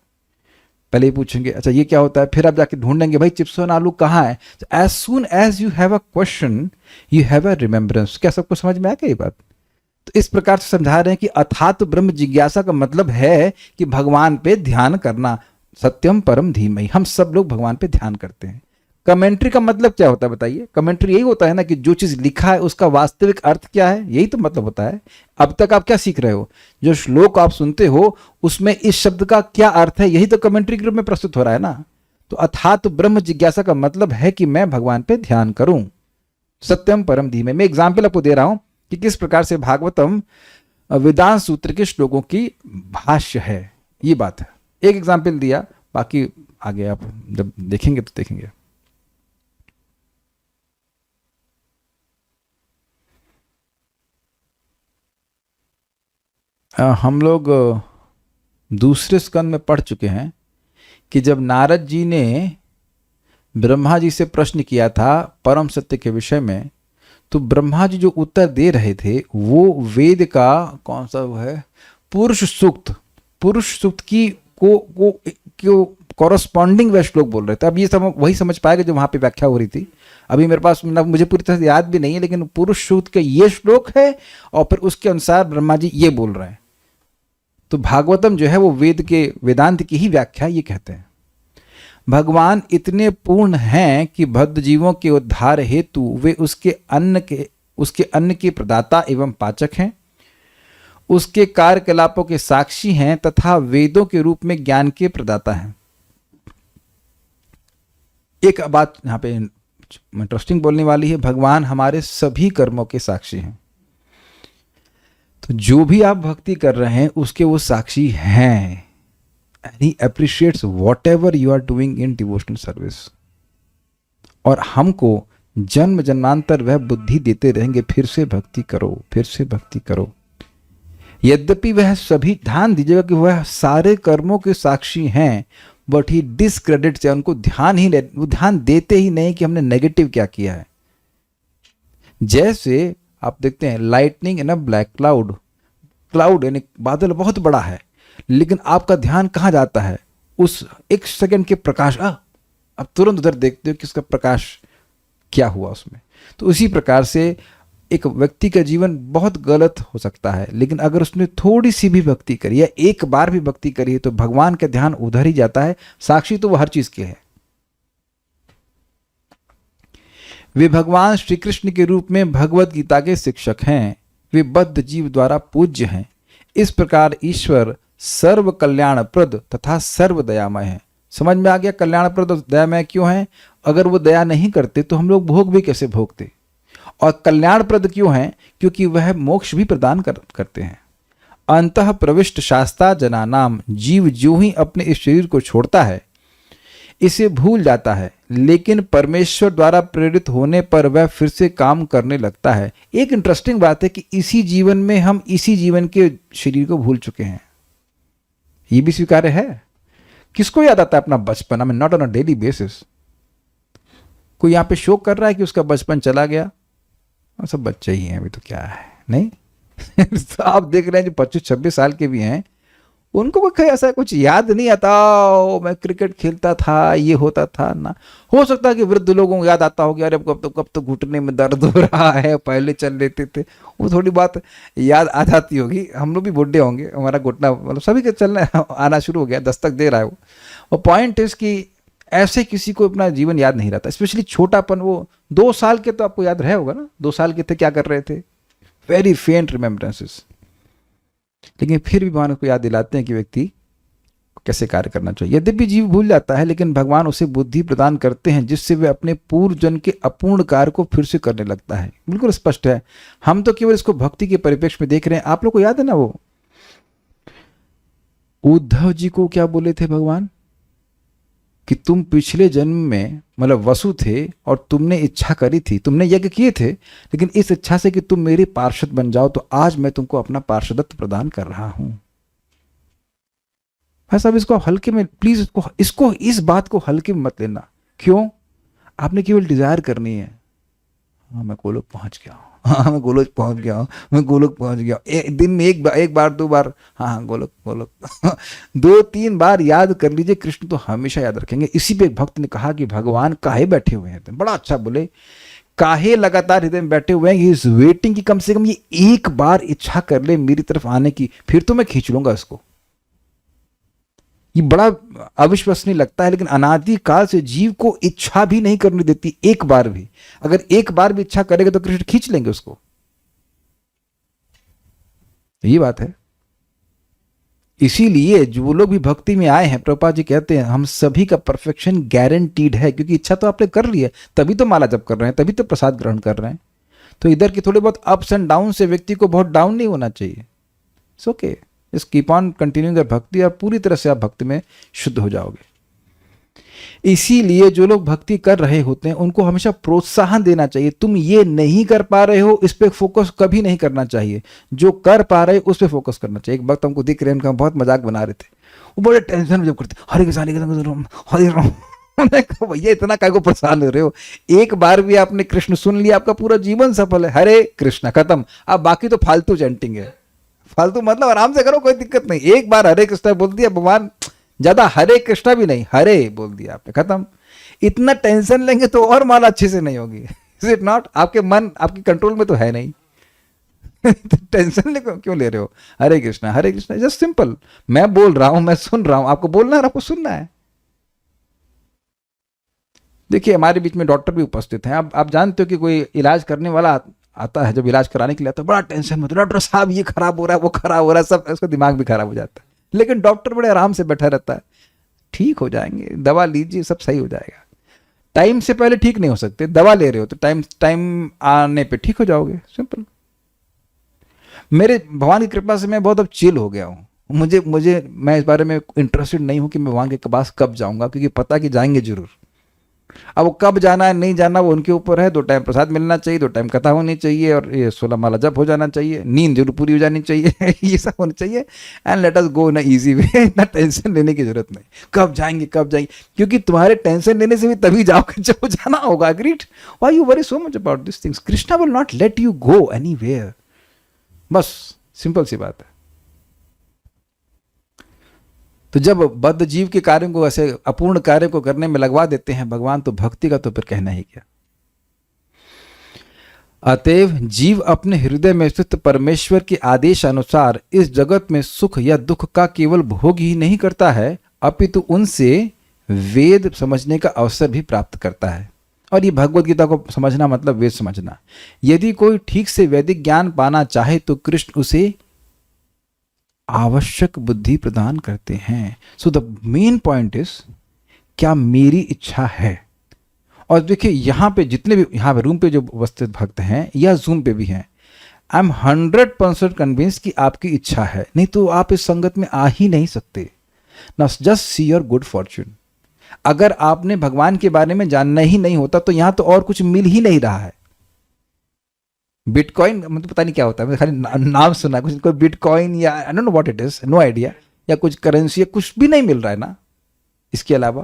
पहले ही पूछेंगे अच्छा ये क्या होता है, फिर आप जाके ढूंढेंगे भाई चिप्सोना आलू कहाँ है। As soon as you have a question you have a remembrance. क्या सबको समझ में आ गई ये बात? तो इस प्रकार से समझा रहे हैं कि अथात ब्रह्म जिज्ञासा का मतलब है कि भगवान पे ध्यान करना। सत्यम परम धीमहि, हम सब लोग भगवान पे ध्यान करते हैं। कमेंट्री का मतलब क्या होता है बताइए? कमेंट्री यही होता है ना कि जो चीज लिखा है उसका वास्तविक अर्थ क्या है, यही तो मतलब होता है। अब तक आप क्या सीख रहे हो? जो श्लोक आप सुनते हो उसमें इस शब्द का क्या अर्थ है, यही तो कमेंट्री के रूप में प्रस्तुत हो रहा है ना। तो अथात ब्रह्म जिज्ञासा का मतलब है कि मैं भगवान पे ध्यान करूं। सत्यम परम धीमहि। मैं एग्जाम्पल आपको दे रहा हूं कि किस प्रकार से भागवतम वेदांत सूत्र के श्लोकों की भाष्य है, ये बात है। एक एग्जाम्पल दिया, बाकी आगे आप जब देखेंगे तो देखेंगे। हम लोग दूसरे स्कंद में पढ़ चुके हैं कि जब नारद जी ने ब्रह्मा जी से प्रश्न किया था परम सत्य के विषय में, तो ब्रह्मा जी जो उत्तर दे रहे थे वो वेद का कौन सा वो है, पुरुष सूक्त, पुरुष सूक्त की को कॉरस्पॉन्डिंग वह श्लोक बोल रहे थे। अब ये सब वही समझ पाएगा जो वहां पे व्याख्या हो रही थी। अभी मेरे पास मुझे पूरी तरह से याद भी नहीं है, लेकिन पुरुष सूक्त का ये श्लोक है और फिर उसके अनुसार ब्रह्मा जी ये बोल रहे हैं। तो भागवतम जो है वो वेद के वेदांत की ही व्याख्या ये कहते हैं। भगवान इतने पूर्ण हैं कि बद्ध जीवों के उद्धार हेतु वे उसके अन्न के प्रदाता एवं पाचक हैं, उसके कार्यकलापों के साक्षी हैं तथा वेदों के रूप में ज्ञान के प्रदाता हैं। एक बात यहां पे इंटरेस्टिंग बोलने वाली है, भगवान हमारे सभी कर्मों के साक्षी हैं। तो जो भी आप भक्ति कर रहे हैं उसके वो साक्षी हैं। And he appreciates whatever you are doing in devotional service. और हमको जन्म जन्मांतर वह बुद्धि देते रहेंगे, फिर से भक्ति करो, फिर से भक्ति करो। यद्यपि वह सभी, ध्यान दीजिएगा कि वह सारे कर्मों के साक्षी हैं, बट ही डिसक्रेडिट्स है, उनको वो ध्यान देते ही नहीं कि हमने नेगेटिव क्या किया है। जैसे आप देखते हैं लाइटनिंग इन अ ब्लैक क्लाउड, क्लाउड यानी बादल बहुत बड़ा है, लेकिन आपका ध्यान कहाँ जाता है? उस एक सेकंड के प्रकाश, अब तुरंत उधर देखते हो कि उसका प्रकाश क्या हुआ उसमें। तो उसी प्रकार से एक व्यक्ति का जीवन बहुत गलत हो सकता है, लेकिन अगर उसने थोड़ी सी भी भक्ति करी या एक बार भी भक्ति करी है तो भगवान का ध्यान उधर ही जाता है। साक्षी तो वो हर चीज के है। वे भगवान श्री कृष्ण के रूप में भगवत गीता के शिक्षक हैं। वे बद्ध जीव द्वारा पूज्य हैं। इस प्रकार ईश्वर सर्व कल्याणप्रद तथा सर्व दयामय है। समझ में आ गया कल्याणप्रद और दयामय क्यों है? अगर वो दया नहीं करते तो हम लोग भोग भी कैसे भोगते। और कल्याणप्रद क्यों है? क्योंकि वह मोक्ष भी प्रदान करते हैं। अंतः प्रविष्ट शास्ता जनानाम, जीव जो ही अपने इस शरीर को छोड़ता है इसे भूल जाता है, लेकिन परमेश्वर द्वारा प्रेरित होने पर वह फिर से काम करने लगता है। एक इंटरेस्टिंग बात है कि इसी जीवन में हम इसी जीवन के शरीर को भूल चुके हैं। ये भी स्वीकार्य है। किसको याद आता है अपना बचपन? में not on a daily basis. कोई यहां पे शोक कर रहा है कि उसका बचपन चला गया? और सब बच्चे ही हैं अभी, तो क्या है, नहीं? तो आप देख रहे हैं जो 25-26 साल के भी हैं, उनको कोई ऐसा कुछ याद नहीं आता। मैं क्रिकेट खेलता था, ये होता था ना। हो सकता है कि वृद्ध लोगों को याद आता हो कि अरे कब तो घुटने में दर्द हो रहा है, पहले चल लेते थे, वो थोड़ी बात याद आ जाती होगी। हम लोग भी बूढ़े होंगे, हमारा घुटना मतलब सभी के चलना आना शुरू हो गया, दस्तक दे रहा है वो। और पॉइंट इज कि ऐसे किसी को अपना जीवन याद नहीं रहता, स्पेशली छोटापन। वो 2 साल के तो आपको याद रहे होगा ना, 2 साल के थे क्या कर रहे थे, वेरी फेंट रिमेम्बरेंसेस। लेकिन फिर भी भगवान उसको याद दिलाते हैं कि व्यक्ति कैसे कार्य करना चाहिए। यद्यपि जीव भूल जाता है, लेकिन भगवान उसे बुद्धि प्रदान करते हैं जिससे वे अपने पूर्व जन्म के अपूर्ण कार्य को फिर से करने लगता है। बिल्कुल स्पष्ट है, हम तो केवल इसको भक्ति के परिप्रेक्ष्य में देख रहे हैं। आप लोग को याद है ना, वो उद्धव जी को क्या बोले थे भगवान कि तुम पिछले जन्म में मतलब वसु थे और तुमने इच्छा करी थी, तुमने यज्ञ किए थे, लेकिन इस इच्छा से कि तुम मेरे पार्षद बन जाओ, तो आज मैं तुमको अपना पार्षदत्व प्रदान कर रहा हूं। भाई साहब, इसको हल्के में प्लीज, इसको इस बात को हल्के में मत लेना। क्यों? आपने केवल डिजायर करनी है, हाँ मैं गोलोक पहुंच गया हूँ, हाँ मैं गोलोक पहुंच गया हूँ, मैं गोलोक पहुंच गया हूँ। दिन में एक बार 2 बार, हाँ हाँ गोलोक गोलोक 2-3 बार याद कर लीजिए, कृष्ण तो हमेशा याद रखेंगे। इसी पे एक भक्त ने कहा कि भगवान काहे बैठे हुए हैं, तो बड़ा अच्छा बोले, काहे लगातार हृदय में बैठे हुए हैं, ही इज वेटिंग कि कम से कम ये एक बार इच्छा कर ले मेरी तरफ आने की, फिर तो मैं खींच लूंगा इसको। ये बड़ा अविश्वसनीय लगता है, लेकिन अनादि काल से जीव को इच्छा भी नहीं करने देती एक बार भी। अगर एक बार भी इच्छा करेगा तो कृष्ण खींच लेंगे उसको। ये बात है। इसीलिए जो लोग भी भक्ति में आए हैं, प्रभुपाद जी कहते हैं हम सभी का परफेक्शन गारंटीड है, क्योंकि इच्छा तो आपने कर ली है, तभी तो माला जप कर रहे हैं, तभी तो प्रसाद ग्रहण कर रहे हैं। तो इधर की थोड़े बहुत अप्स एंड डाउन से व्यक्ति को बहुत डाउन नहीं होना चाहिए। It's okay, just keep on continuing your भक्ति, और पूरी तरह से आप भक्ति में शुद्ध हो जाओगे। इसीलिए जो लोग भक्ति कर रहे होते हैं उनको हमेशा प्रोत्साहन देना चाहिए। तुम ये नहीं कर पा रहे हो, इस पे फोकस कभी नहीं करना चाहिए, जो कर पा रहे हो उस पे फोकस करना चाहिए। एक वक्त हमको दिख रहे हैं, उनका बहुत मजाक बना रहे थे, वो बड़े टेंशन में जब करते हरे कृष्ण हरे राम। भैया इतना काय को परेशान हो रहे हो, एक बार भी आपने कृष्ण सुन लिया, आपका पूरा जीवन सफल है। हरे कृष्ण खत्म, अब बाकी तो फालतू चैंटिंग है। फालतू मतलब आराम से करो, कोई दिक्कत नहीं। एक बार हरे कृष्ण बोल दिया, भगवान ज्यादा हरे कृष्णा भी नहीं, हरे बोल दिया आपने, खत्म। इतना टेंशन लेंगे तो और माला अच्छे से नहीं होगी। Is it not? आपके मन आपके कंट्रोल में तो है नहीं। टेंशन क्यों ले रहे हो? हरे कृष्णा जस्ट सिंपल। मैं बोल रहा हूं, मैं सुन रहा हूं, आपको बोलना है, आपको सुनना है। देखिए हमारे बीच में डॉक्टर भी उपस्थित हैं। आप जानते हो कि कोई इलाज करने वाला आता है, जब इलाज कराने के लिए आता है बड़ा टेंशन में, तो डॉक्टर साहब ये खराब हो रहा है, वो खराब हो रहा है, सब उसका दिमाग भी खराब हो जाता है। लेकिन डॉक्टर बड़े आराम से बैठा रहता है, ठीक हो जाएंगे, दवा लीजिए, सब सही हो जाएगा। टाइम से पहले ठीक नहीं हो सकते, दवा ले रहे हो तो टाइम आने पे ठीक हो जाओगे, सिंपल। मेरे भगवान की कृपा से मैं बहुत अब चिल हो गया हूँ। मुझे मैं इस बारे में इंटरेस्टेड नहीं हूँ कि मैं भगवान के पास कब जाऊंगा, क्योंकि पता कि जाएंगे जरूर। अब वो कब जाना है नहीं जाना वो उनके ऊपर है। 2 टाइम प्रसाद मिलना चाहिए, 2 टाइम कथा होनी चाहिए, और ये 16 माला जप हो जाना चाहिए, नींद जरूर पूरी हो जानी चाहिए। ये सब होना चाहिए, and let us go in easy way. इतना टेंशन लेने की जरूरत नहीं, कब जाएंगे, क्योंकि तुम्हारे टेंशन लेने से भी तभी जाओगे जब जाना होगा। Agreed? Why you worry so much about this things? Krishna will not let you go anywhere. बस सिंपल सी बात है। तो जब बद्ध जीव के कार्यों को, ऐसे अपूर्ण कार्य को करने में लगवा देते हैं भगवान, तो भक्ति का तो फिर कहना ही क्या। अतएव जीव अपने हृदय में स्थित परमेश्वर के आदेश अनुसार इस जगत में सुख या दुख का केवल भोग ही नहीं करता है, अपितु उनसे वेद समझने का अवसर भी प्राप्त करता है। और ये भगवत गीता को समझना मतलब वेद समझना। यदि कोई ठीक से वैदिक ज्ञान पाना चाहे तो कृष्ण उसे आवश्यक बुद्धि प्रदान करते हैं। So the main point is, क्या मेरी इच्छा है? और देखिए यहाँ पे जितने भी यहाँ पे रूम पे जो उपस्थित भक्त हैं या जूम पे भी हैं, आई एम 100% कन्विंस कि आपकी इच्छा है, नहीं तो आप इस संगत में आ ही नहीं सकते ना। Just see your good Fortune. अगर आपने भगवान के बारे में जानना ही नहीं होता तो यहाँ तो और कुछ मिल ही नहीं रहा है। बिटकॉइन मतलब पता नहीं क्या होता है, मैंने खाली नाम सुना, कुछ कोई बिटकॉइन या I don't know what it is, no idea, या कुछ करेंसी या कुछ भी नहीं मिल रहा है ना इसके अलावा।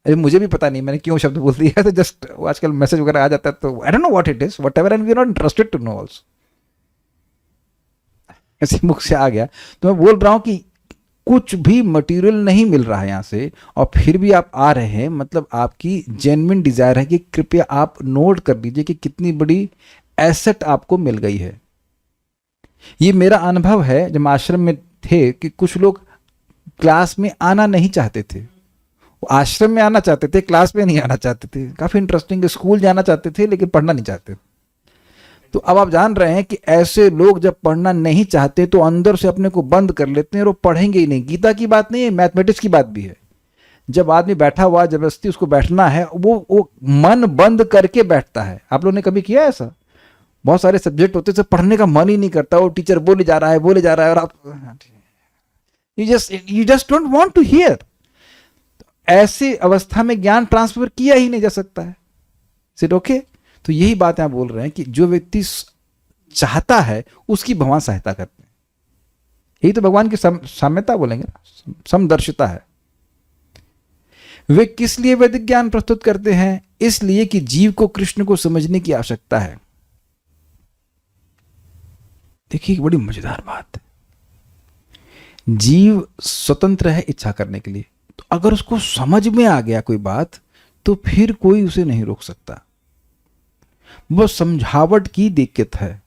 अरे मुझे भी पता नहीं मैंने क्यों शब्द बोल दिया, तो जस्ट आजकल मैसेज वगैरह आ जाता है, तो I don't know what it is, whatever, and we are not interested to know also. ऐसे मुख से आ गया। तो मैं बोल रहा हूं कि कुछ भी मटेरियल नहीं मिल रहा है यहाँ से, और फिर भी आप आ रहे हैं, मतलब आपकी जेन्युइन डिजायर है कि कृपया आप नोट कर लीजिए कि कितनी बड़ी एसेट आपको मिल गई है। ये मेरा अनुभव है जब आश्रम में थे कि कुछ लोग क्लास में आना नहीं चाहते थे, वो आश्रम में आना चाहते थे, क्लास में नहीं आना चाहते थे। काफी इंटरेस्टिंग। स्कूल जाना चाहते थे लेकिन पढ़ना नहीं चाहते। तो अब आप जान रहे हैं कि ऐसे लोग जब पढ़ना नहीं चाहते तो अंदर से अपने को बंद कर लेते हैं और वो पढ़ेंगे ही नहीं। गीता की बात नहीं है, मैथमेटिक्स की बात भी है। जब आदमी बैठा हुआ जबरदस्ती उसको बैठना है, वो मन बंद करके बैठता है। आप लोगों ने कभी किया ऐसा? बहुत सारे सब्जेक्ट होते हैं पढ़ने का मन ही नहीं करता, वो टीचर बोले जा रहा है और आप you just don't want to hear. ऐसी अवस्था में ज्ञान ट्रांसफर किया ही नहीं जा सकता है। It okay? तो यही बात यहां बोल रहे हैं कि जो व्यक्ति चाहता है उसकी भगवान सहायता करते हैं। यही तो भगवान की साम्यता बोलेंगे ना, समदर्शिता है। वे किस लिए वैदिक ज्ञान प्रस्तुत करते हैं? इसलिए कि जीव को कृष्ण को समझने की आवश्यकता है। देखिए, बड़ी मजेदार बात है। जीव स्वतंत्र है इच्छा करने के लिए, तो अगर उसको समझ में आ गया कोई बात तो फिर कोई उसे नहीं रोक सकता। वो समझावट की दिक्कत है।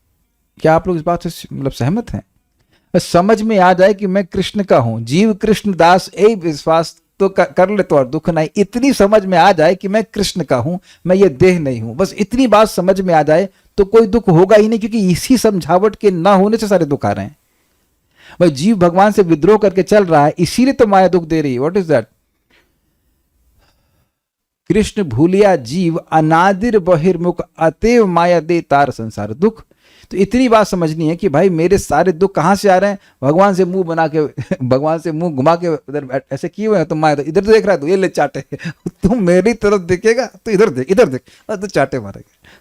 क्या आप लोग इस बात से मतलब सहमत हैं? समझ में आ जाए कि मैं कृष्ण का हूं, जीव कृष्ण दास ए विश्वास तो कर ले तो और दुख नहीं। इतनी समझ में आ जाए कि मैं कृष्ण का हूं, मैं ये देह नहीं हूं, बस इतनी बात समझ में आ जाए तो कोई दुख होगा ही नहीं, क्योंकि इसी समझावट के ना होने से सारे दुख आ रहे हैं। भाई जीव भगवान से विद्रोह करके चल रहा है, इसीलिए तो माया दुख दे रही है। What is that? कृष्ण भूलिया जीव अनादिर बहिर्मुख अतएव माया दे तार संसार दुख। तो इतनी बात समझनी है कि भाई मेरे सारे दुख कहां से आ रहे हैं? भगवान से मुंह बना के भगवान से मुंह घुमा के इधर ऐसे किए हुए हैं। तुम माया इधर तो देख रहा है, तो ये ले चाटे। तुम मेरी तरफ देखेगा तो इधर देख, इधर देख, तो चाटे मारेगा।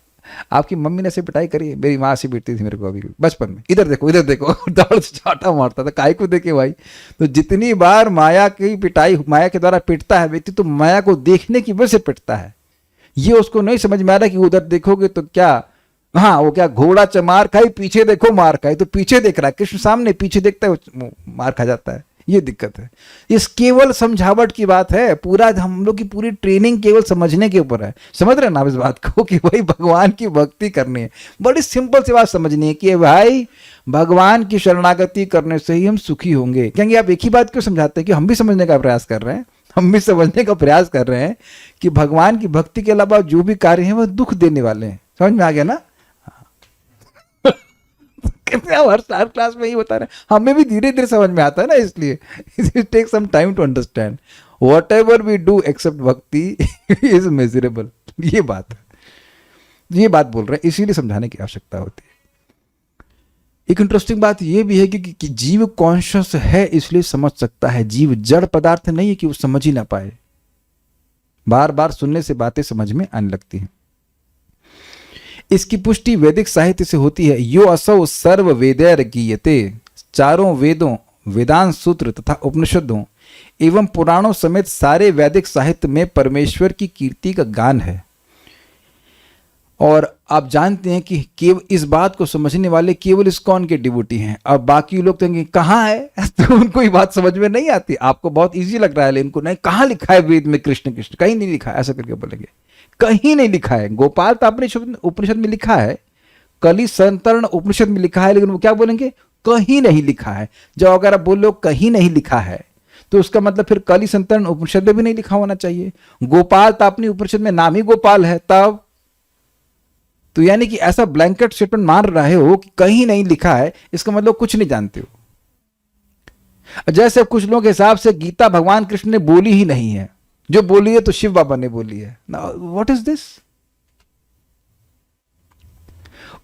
आपकी मम्मी ने ऐसे पिटाई करी है? मेरी माँ से पीटती थी मेरे को अभी बचपन में, इधर देखो इधर देखो, दौड़ से चाटा मारता था। काय को देखे भाई? तो जितनी बार माया की पिटाई माया के द्वारा पिटता है व्यक्ति, तो माया को देखने की वजह से पिटता है। ये उसको नहीं समझ में आ रहा कि उधर देखोगे तो क्या, हाँ वो क्या घोड़ा चमार खाई, पीछे देखो मार खाई, तो पीछे देख रहा है कृष्ण सामने, पीछे देखता है मार खा जाता है। ये दिक्कत है। इस केवल समझावट की बात है। पूरा हम लोग की पूरी ट्रेनिंग केवल समझने के ऊपर है। समझ रहे हैं ना इस बात को कि भाई भगवान की भक्ति करनी है। बड़ी सिंपल सी बात समझनी है कि भाई भगवान की शरणागति करने से ही हम सुखी होंगे। कहेंगे आप एक ही बात क्यों समझाते हैं? कि हम भी समझने का प्रयास कर रहे हैं, हम भी समझने का प्रयास कर रहे हैं कि भगवान की भक्ति के अलावा जो भी कार्य हैं वह दुख देने वाले हैं। समझ में आ गया ना? हर क्लास में ही बता रहे हैं, हमें भी धीरे धीरे समझ में आता है ना, इसलिए it take some time to understand. Whatever we do except bhakti is measurable. ये बात है, ये बात बोल रहे हैं, इसीलिए समझाने की आवश्यकता होती है। एक इंटरेस्टिंग बात यह भी है कि जीव कॉन्शियस है इसलिए समझ सकता है। जीव जड़ पदार्थ नहीं है कि वो समझ ही ना पाए। बार बार सुनने से बातें समझ में आने लगती हैं। इसकी पुष्टि वैदिक साहित्य से होती है। यो असौ सर्व वेदैर गीयते। चारों वेदों, वेदांत सूत्र तथा उपनिषदों एवं पुराणों समेत सारे वैदिक साहित्य में परमेश्वर की कीर्ति का गान है। और आप जानते हैं कि केवल इस बात को समझने वाले केवल इस्कॉन के डिवोटी हैं। अब बाकी लोग कहेंगे कहाँ है, तो उनको ये बात समझ में नहीं आती। आपको बहुत इजी लग रहा है, लेकिन इनको नहीं, कहाँ लिखा है वेद में कृष्ण कृष्ण? कहीं नहीं लिखा है, ऐसा करके बोलेंगे। कहीं नहीं लिखा है। गोपाल उपनिषद में लिखा है, कलि संतरण उपनिषद में लिखा है, लेकिन वो क्या बोलेंगे? कहीं नहीं लिखा है। जब अगर आप बोलो कहीं नहीं लिखा है तो उसका मतलब फिर कलि संतरण उपनिषद में भी नहीं लिखा होना चाहिए। गोपाल तापनी उपनिषद में नाम ही गोपाल है, तब तो यानी कि ऐसा ब्लैंकेट स्टेटमेंट मान रहे हो कि कहीं नहीं लिखा है, इसका मतलब कुछ नहीं जानते हो। जैसे कुछ लोगों के हिसाब से गीता भगवान कृष्ण ने बोली ही नहीं है, जो बोली है तो शिव बाबा ने बोली है। What is this?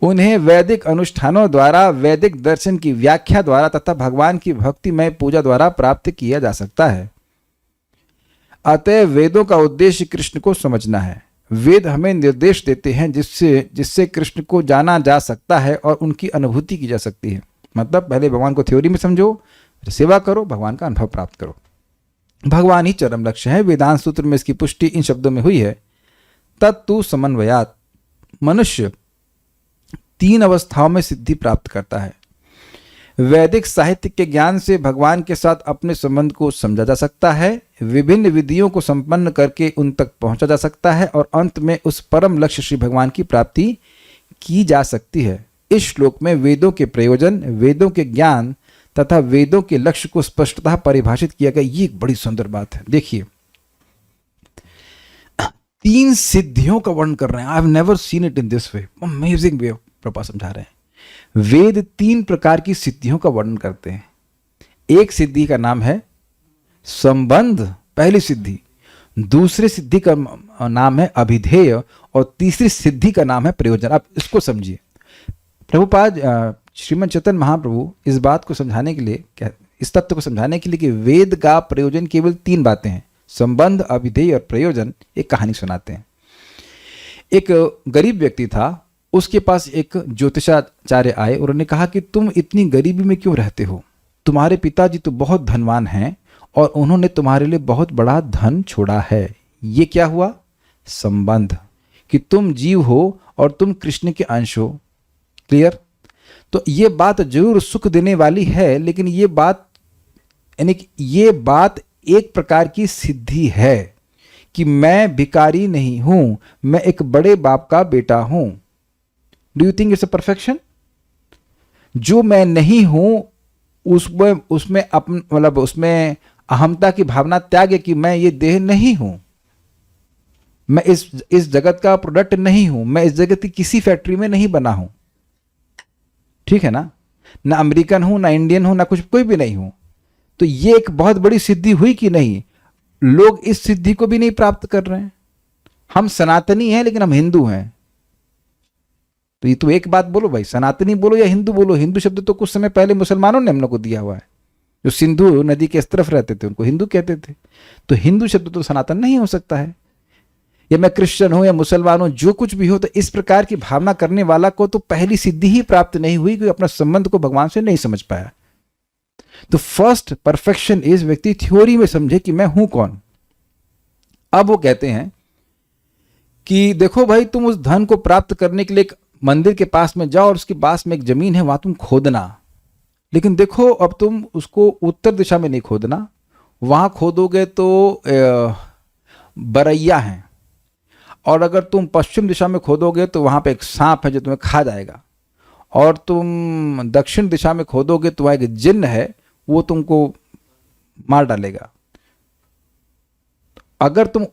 उन्हें वैदिक अनुष्ठानों द्वारा, वैदिक दर्शन की व्याख्या द्वारा तथा भगवान की भक्तिमय पूजा द्वारा प्राप्त किया जा सकता है। अतः वेदों का उद्देश्य कृष्ण को समझना है। वेद हमें निर्देश देते हैं जिससे कृष्ण को जाना जा सकता है और उनकी अनुभूति की जा सकती है। मतलब पहले भगवान को थ्योरी में समझो, सेवा करो, भगवान का अनुभव प्राप्त करो। भगवान ही चरम लक्ष्य है। वेदांत सूत्र में इसकी पुष्टि इन शब्दों में हुई है, तत्तु समन्वयात्। मनुष्य 3 अवस्थाओं में सिद्धि प्राप्त करता है। वैदिक साहित्य के ज्ञान से भगवान के साथ अपने संबंध को समझा जा सकता है, विभिन्न विधियों को संपन्न करके उन तक पहुंचा जा सकता है और अंत में उस परम लक्ष्य श्री भगवान की प्राप्ति की जा सकती है। इस श्लोक में वेदों के प्रयोजन, वेदों के ज्ञान तथा वेदों के लक्ष्य को स्पष्टतः परिभाषित किया गया। ये एक बड़ी सुंदर बात है। देखिए, 3 सिद्धियों का वर्णन कर रहे हैं। I have never seen it in this way, amazing वे। प्रभुपाद समझा रहे हैं। वेद 3 प्रकार की सिद्धियों का वर्णन करते हैं। एक सिद्धि का नाम है संबंध, पहली सिद्धि। दूसरी सिद्धि का नाम है अभिधेय और तीसरी सिद्धि का नाम है प्रयोजन। आप इसको समझिए। प्रभुपाद श्रीमद् चैतन्य महाप्रभु इस बात को समझाने के लिए, इस तत्व को समझाने के लिए कि वेद का प्रयोजन केवल 3 बातें हैं, संबंध, अभिधेय और प्रयोजन, एक कहानी सुनाते हैं। एक गरीब व्यक्ति था, उसके पास एक ज्योतिषाचार्य आए और उन्होंने कहा कि तुम इतनी गरीबी में क्यों रहते हो? तुम्हारे पिताजी तो बहुत धनवान हैं और उन्होंने तुम्हारे लिए बहुत बड़ा धन छोड़ा है। ये क्या हुआ? संबंध, कि तुम जीव हो और तुम कृष्ण के अंश हो। क्लियर? तो ये बात जरूर सुख देने वाली है, लेकिन ये बात यानी कि ये बात एक प्रकार की सिद्धि है कि मैं भिखारी नहीं हूं, मैं एक बड़े बाप का बेटा हूं। Do you think it's a perfection? जो मैं नहीं हूं उसमें अपन मतलब उसमें अहमता की भावना त्याग है कि मैं ये देह नहीं हूं, मैं इस जगत का प्रोडक्ट नहीं हूं, मैं इस जगत की किसी फैक्ट्री में नहीं बना हूं। ठीक है ना? ना अमेरिकन हूं, ना इंडियन हूं, ना कुछ, कोई भी नहीं हूं। तो ये एक बहुत बड़ी सिद्धि हुई कि नहीं? लोग इस सिद्धि को भी नहीं प्राप्त कर रहे हैं। हम सनातनी हैं लेकिन हम हिंदू हैं। तो ये तो एक बात बोलो भाई, सनातनी बोलो या हिंदू बोलो। हिंदू शब्द तो कुछ समय पहले मुसलमानों ने हम लोग को दिया हुआ है। जो सिंधु नदी के इस तरफ रहते थे उनको हिंदू कहते थे। तो हिंदू शब्द तो सनातन नहीं हो सकता है। या मैं क्रिश्चियन हूं या मुसलमान हूं, जो कुछ भी हो, तो इस प्रकार की भावना करने वाला को तो पहली सिद्धि ही प्राप्त नहीं हुई कि अपना संबंध को भगवान से नहीं समझ पाया। तो फर्स्ट परफेक्शन इज व्यक्ति थ्योरी में समझे कि मैं हूं कौन। अब वो कहते हैं कि देखो भाई, तुम उस धन को प्राप्त करने के लिए एक मंदिर के पास में जाओ और उसके पास में एक जमीन है, वहां तुम खोदना। लेकिन देखो, अब तुम उसको उत्तर दिशा में नहीं खोदना, वहां खोदोगे तो बरैया है, और अगर तुम पश्चिम दिशा में खोदोगे तो वहां पे एक सांप है जो तुम्हें खा जाएगा, और तुम दक्षिण दिशा में खोदोगे तो वहां एक जिन्न है, वो तुमको मार डालेगा। अगर तुम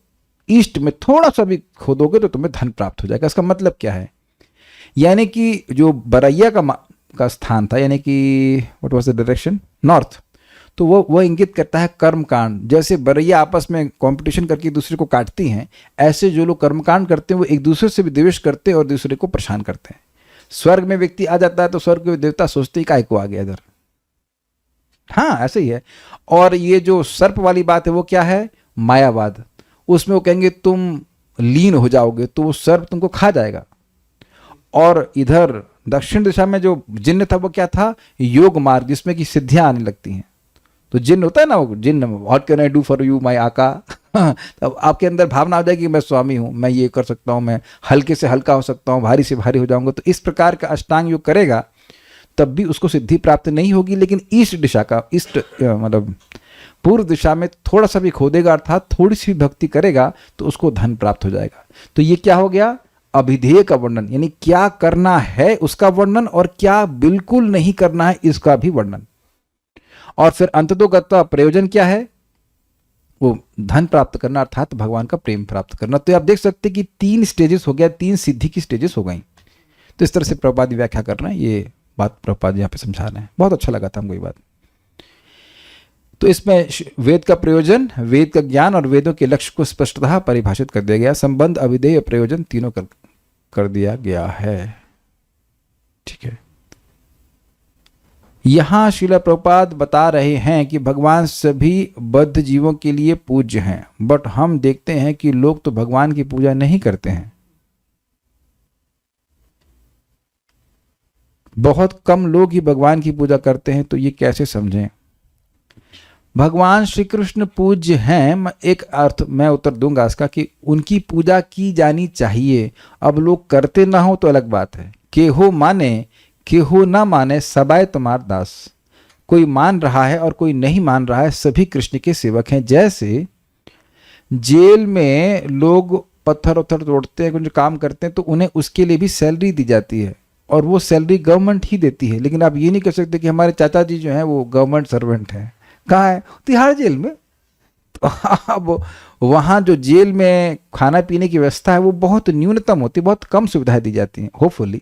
ईस्ट में थोड़ा सा भी खोदोगे तो तुम्हें धन प्राप्त हो जाएगा। इसका मतलब क्या है? यानी कि जो बरैया का स्थान था, यानी कि what was the direction? North. तो वो इंगित करता है कर्मकांड। जैसे बरैया आपस में कंपटीशन करके एक दूसरे को काटती हैं, ऐसे जो लोग कर्मकांड करते हैं वो एक दूसरे से भी द्वेष करते हैं और दूसरे को परेशान करते हैं। स्वर्ग में व्यक्ति आ जाता है तो स्वर्ग के देवता सोचते ही काहे को आ गया इधर। हाँ, ऐसे ही है। और ये जो सर्प वाली बात है वो क्या है? मायावाद। उसमें वो कहेंगे तुम लीन हो जाओगे तो वो सर्प तुमको खा जाएगा। और इधर दक्षिण दिशा में जो जिन्न था वो क्या था? योग मार्ग, जिसमें कि सिद्धियां आने लगती हैं। तो जिन्न होता है ना, वो जिन्न, what can I do for you my आका। तब आपके अंदर भावना आ जाएगी मैं स्वामी हूं, मैं ये कर सकता हूं, मैं हल्के से हल्का हो सकता हूं, भारी से भारी हो जाऊंगा। तो इस प्रकार का अष्टांग योग करेगा तब भी उसको सिद्धि प्राप्त नहीं होगी। लेकिन ईस्ट दिशा का, ईस्ट मतलब पूर्व दिशा में थोड़ा सा भी खोदेगा, अर्थात थोड़ी सी भक्ति करेगा, तो उसको धन प्राप्त हो जाएगा। तो ये क्या हो गया? अभिधेय का वर्णन, यानी क्या करना है उसका वर्णन और क्या बिल्कुल नहीं करना है इसका भी वर्णन। और फिर अंततोगत्वा प्रयोजन क्या है? वो धन प्राप्त करना, अर्थात भगवान का प्रेम प्राप्त करना। तो आप देख सकते हैं कि 3 स्टेजेस हो गया, 3 सिद्धि की स्टेजेस हो गई। तो इस तरह से प्रभुपाद व्याख्या कर रहे हैं, ये बात प्रभुपाद यहाँ पे समझा रहे हैं। बहुत अच्छा लगा था हमको ये बात। तो इसमें वेद का प्रयोजन, वेद का ज्ञान और वेदों के लक्ष्य को स्पष्टतः परिभाषित कर दिया गया। संबंध, अभिधेय, प्रयोजन तीनों कर दिया गया है। ठीक है। यहां श्रील प्रभुपाद बता रहे हैं कि भगवान सभी बद्ध जीवों के लिए पूज्य हैं, बट हम देखते हैं कि लोग तो भगवान की पूजा नहीं करते हैं। बहुत कम लोग ही भगवान की पूजा करते हैं। तो ये कैसे समझें? भगवान श्री कृष्ण पूज्य हैं, एक अर्थ मैं उत्तर दूंगा इसका कि उनकी पूजा की जानी चाहिए। अब लोग करते ना हो तो अलग बात है। केहो माने केहो ना माने, सबाय तुम्हार दास। कोई मान रहा है और कोई नहीं मान रहा है, सभी कृष्ण के सेवक हैं। जैसे जेल में लोग पत्थर उत्थर तोड़ते हैं, कुछ काम करते हैं, तो उन्हें उसके लिए भी सैलरी दी जाती है और वो सैलरी गवर्नमेंट ही देती है। लेकिन आप ये नहीं कह सकते कि हमारे चाचा जी जो हैं वो गवर्नमेंट सर्वेंट हैं। कहाँ है? तिहाड़ जेल में। तो अब वहाँ जो जेल में खाना पीने की व्यवस्था है वो बहुत न्यूनतम होती है, बहुत कम सुविधाएं दी जाती हैं, होपफुली।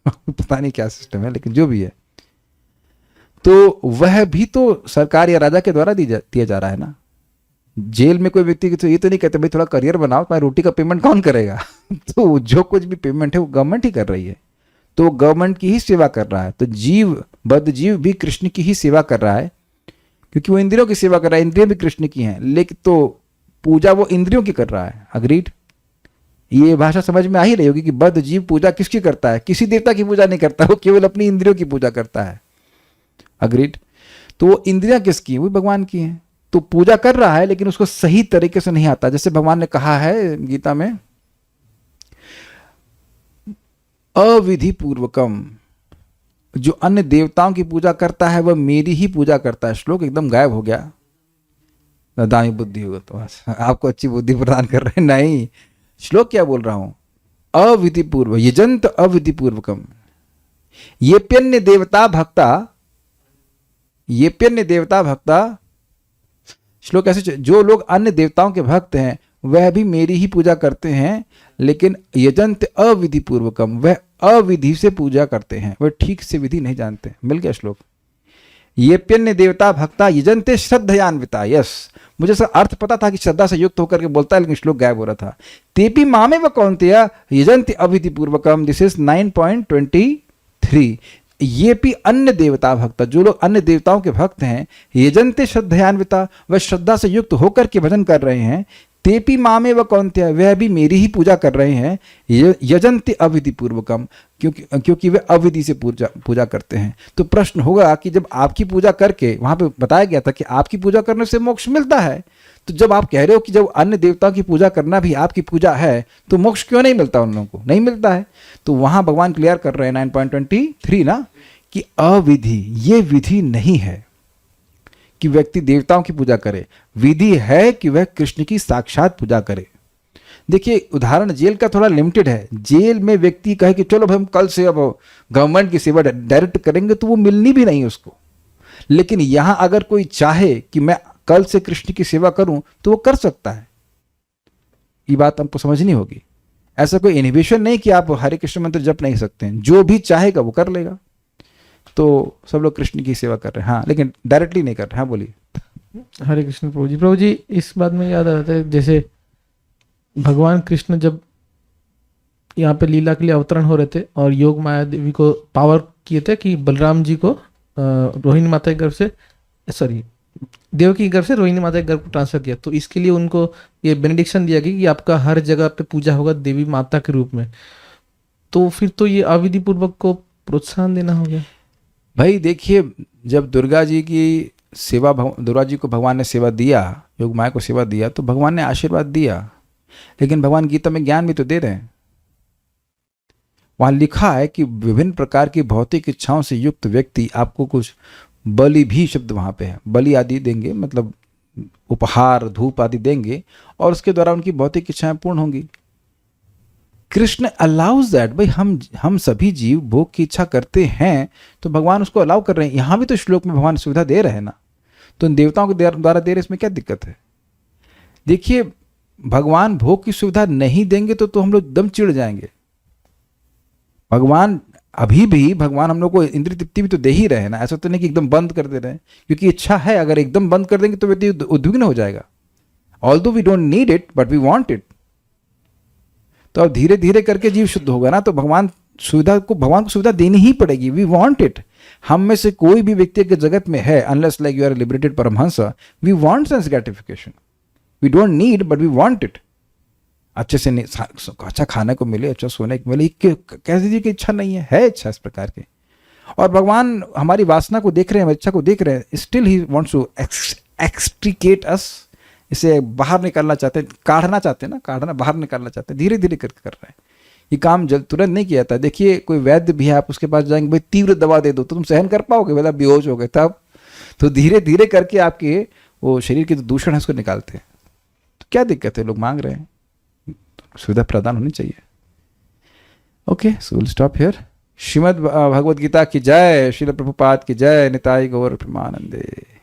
पता नहीं क्या सिस्टम है, लेकिन जो भी है, तो वह भी तो सरकार या राजा के द्वारा दिया जा रहा है ना। जेल में कोई व्यक्ति तो ये तो नहीं कहते भाई थोड़ा करियर बनाओ, तुम्हारी रोटी का पेमेंट कौन करेगा? तो जो कुछ भी पेमेंट है वो गवर्नमेंट ही कर रही है, तो वो गवर्नमेंट की ही सेवा कर रहा है। तो जीव, बद्ध जीव भी कृष्ण की ही सेवा कर रहा है, क्योंकि वो इंद्रियों की सेवा कर रहा है, इंद्रियां भी कृष्ण की हैं, लेकिन तो पूजा वो इंद्रियों की कर रहा है। अग्रीड? ये भाषा समझ में आ ही रही होगी कि बद्ध जीव पूजा किसकी करता है? किसी देवता की पूजा नहीं करता, वो केवल अपनी इंद्रियों की पूजा करता है। अग्रीड? तो वो इंद्रियां किसकी हैं? वो भगवान की हैं। तो पूजा कर रहा है, लेकिन उसको सही तरीके से नहीं आता। जैसे भगवान ने कहा है गीता में, अविधि पूर्वकम, जो अन्य देवताओं की पूजा करता है वह मेरी ही पूजा करता है। श्लोक एकदम गायब हो गया। दामी बुद्धि होगा तो आपको अच्छी बुद्धि प्रदान कर रहे हैं। नहीं, श्लोक क्या बोल रहा हूं? अविधि पूर्व यजंत अविधि पूर्वकम येप्यन्य देवता भक्ता, येप्यन्य देवता भक्ता। श्लोक ऐसे, जो लोग अन्य देवताओं के भक्त हैं वह भी मेरी ही पूजा करते हैं, लेकिन यजंत अविधि पूर्वकम, वह अविधि से पूजा करते हैं, वह ठीक से विधि नहीं जानते। मिल गया श्लोक? येप्यन्य देवता भक्ता यजंते श्रद्धयान्विता। यस, मुझे इसका अर्थ पता था कि श्रद्धा से युक्त होकर के बोलता है, लेकिन श्लोक गायब हो रहा था। तेपी मामे व कौन्तेय यजंति अविधि पूर्वकम। This is 9.23। ये भी अन्य देवता भक्त, जो लोग अन्य देवताओं के भक्त हैं, यजंते श्रद्धयान्विता, वह श्रद्धा से युक्त होकर के भजन कर रहे हैं। तेपी मामे व कौन्तेय, वह भी मेरी ही पूजा कर रहे हैं। यजंते अविधि पूर्वकम, क्योंकि वे अविधि से पूजा करते हैं। तो प्रश्न होगा कि जब आपकी पूजा करके, वहां पे बताया गया था कि आपकी पूजा करने से मोक्ष मिलता है, तो जब आप कह रहे हो कि जब अन्य देवताओं की पूजा करना भी आपकी पूजा है, तो मोक्ष क्यों नहीं मिलता उन लोगों को? नहीं मिलता है। तो वहां भगवान क्लियर कर रहे हैं 9.23 ना, कि अविधि, ये विधि नहीं है कि व्यक्ति देवताओं की पूजा करे, विधि है कि वह कृष्ण की साक्षात पूजा करे। देखिए उदाहरण जेल का थोड़ा लिमिटेड है। जेल में व्यक्ति कहे कि चलो हम कल से अब गवर्नमेंट की सेवा डायरेक्ट करेंगे, तो वो मिलनी भी नहीं उसको। लेकिन यहां अगर कोई चाहे कि मैं कल से कृष्ण की सेवा करूं, तो वो कर सकता है। ये बात हमको समझनी होगी। ऐसा कोई इनहिबिशन नहीं कि आप हरे कृष्ण मंत्र जप नहीं सकते हैं, जो भी चाहेगा वो कर लेगा। तो सब लोग कृष्ण की सेवा कर रहे हैं, हाँ, लेकिन डायरेक्टली नहीं कर रहे। हाँ बोलिए। हरे कृष्ण प्रभु जी। प्रभु जी, इस बात में याद आता है, जैसे भगवान कृष्ण जब यहाँ पे लीला के लिए अवतरण हो रहे थे और योग माया देवी को पावर किए थे कि बलराम जी को रोहिणी माता के गर्भ से, सॉरी, देवकी के गर्भ से रोहिणी माता के गर्भ को ट्रांसफर किया। तो इसके लिए उनको ये बेनेडिक्शन दिया गया कि आपका हर जगह पे पूजा होगा देवी माता के रूप में। तो फिर तो ये अविधि पूर्वक को प्रोत्साहन देना हो गया। भाई देखिए, जब दुर्गा जी की सेवा, दुर्गा जी को भगवान ने सेवा दिया, योग माया को सेवा दिया, तो भगवान ने आशीर्वाद दिया। लेकिन भगवान गीता में ज्ञान भी तो दे रहे हैं। वहां लिखा है कि विभिन्न प्रकार की भौतिक इच्छाओं से युक्त व्यक्ति आपको कुछ बलि भी, शब्द वहां पे है, बलि आदि देंगे, मतलब उपहार धूप आदि देंगे, और उसके द्वारा उनकी भौतिक इच्छाएं पूर्ण होंगी। Krishna allows that. भाई हम सभी जीव भोग की इच्छा करते हैं, तो भगवान उसको अलाउ कर रहे हैं। यहां भी तो श्लोक में भगवान सुविधा दे रहे हैं ना, तो इन देवताओं के द्वारा दे रहे, इसमें क्या दिक्कत है? देखिए, भगवान भोग की सुविधा नहीं देंगे तो हम लोग दम चिढ़ जाएंगे। भगवान अभी भी, भगवान हम लोग को इंद्रिय तृप्ति भी तो दे ही रहे हैं ना। ऐसा तो नहीं कि एकदम बंद कर दे रहे हैं, क्योंकि इच्छा है। अगर एकदम बंद कर देंगे तो व्यक्ति उद्विग्न हो जाएगा। Although we don't need it but we want it. तो अब धीरे धीरे करके जीव शुद्ध होगा ना, तो भगवान को सुविधा देनी ही पड़ेगी। We want it. हम में से कोई भी व्यक्ति के जगत में है, unless like you are liberated Paramhansa, we want sense gratification. We don't need but we want it. अच्छे से अच्छा खाने को मिले, अच्छा सोने को मिले, कह दीजिए कि इच्छा नहीं है इच्छा इस प्रकार की। और भगवान हमारी वासना को देख रहे हैं, हमारी इच्छा को देख रहे हैं, still he wants to extricate अस। इसे बाहर निकालना चाहते हैं, काढ़ना चाहते हैं ना, काढ़ना बाहर निकालना चाहते हैं। धीरे धीरे करके कर रहे हैं। ये काम तुरंत नहीं किया था। देखिए, कोई वैद्य भी है, आप उसके पास जाएंगे, भाई तीव्र दवा दे दो, तो तुम सहन कर पाओगे? बोला बेहोश हो गए तब। तो धीरे धीरे करके आपके वो शरीर के जो दूषण है उसको निकालते हैं। तो क्या दिक्कत है? लोग मांग रहे हैं, सुविधा प्रदान होनी चाहिए। Okay, so will stop here. Shrimad Bhagavad Gita की जय, श्रील प्रभुपाद की जय, निताई गौर प्रेमानंदे।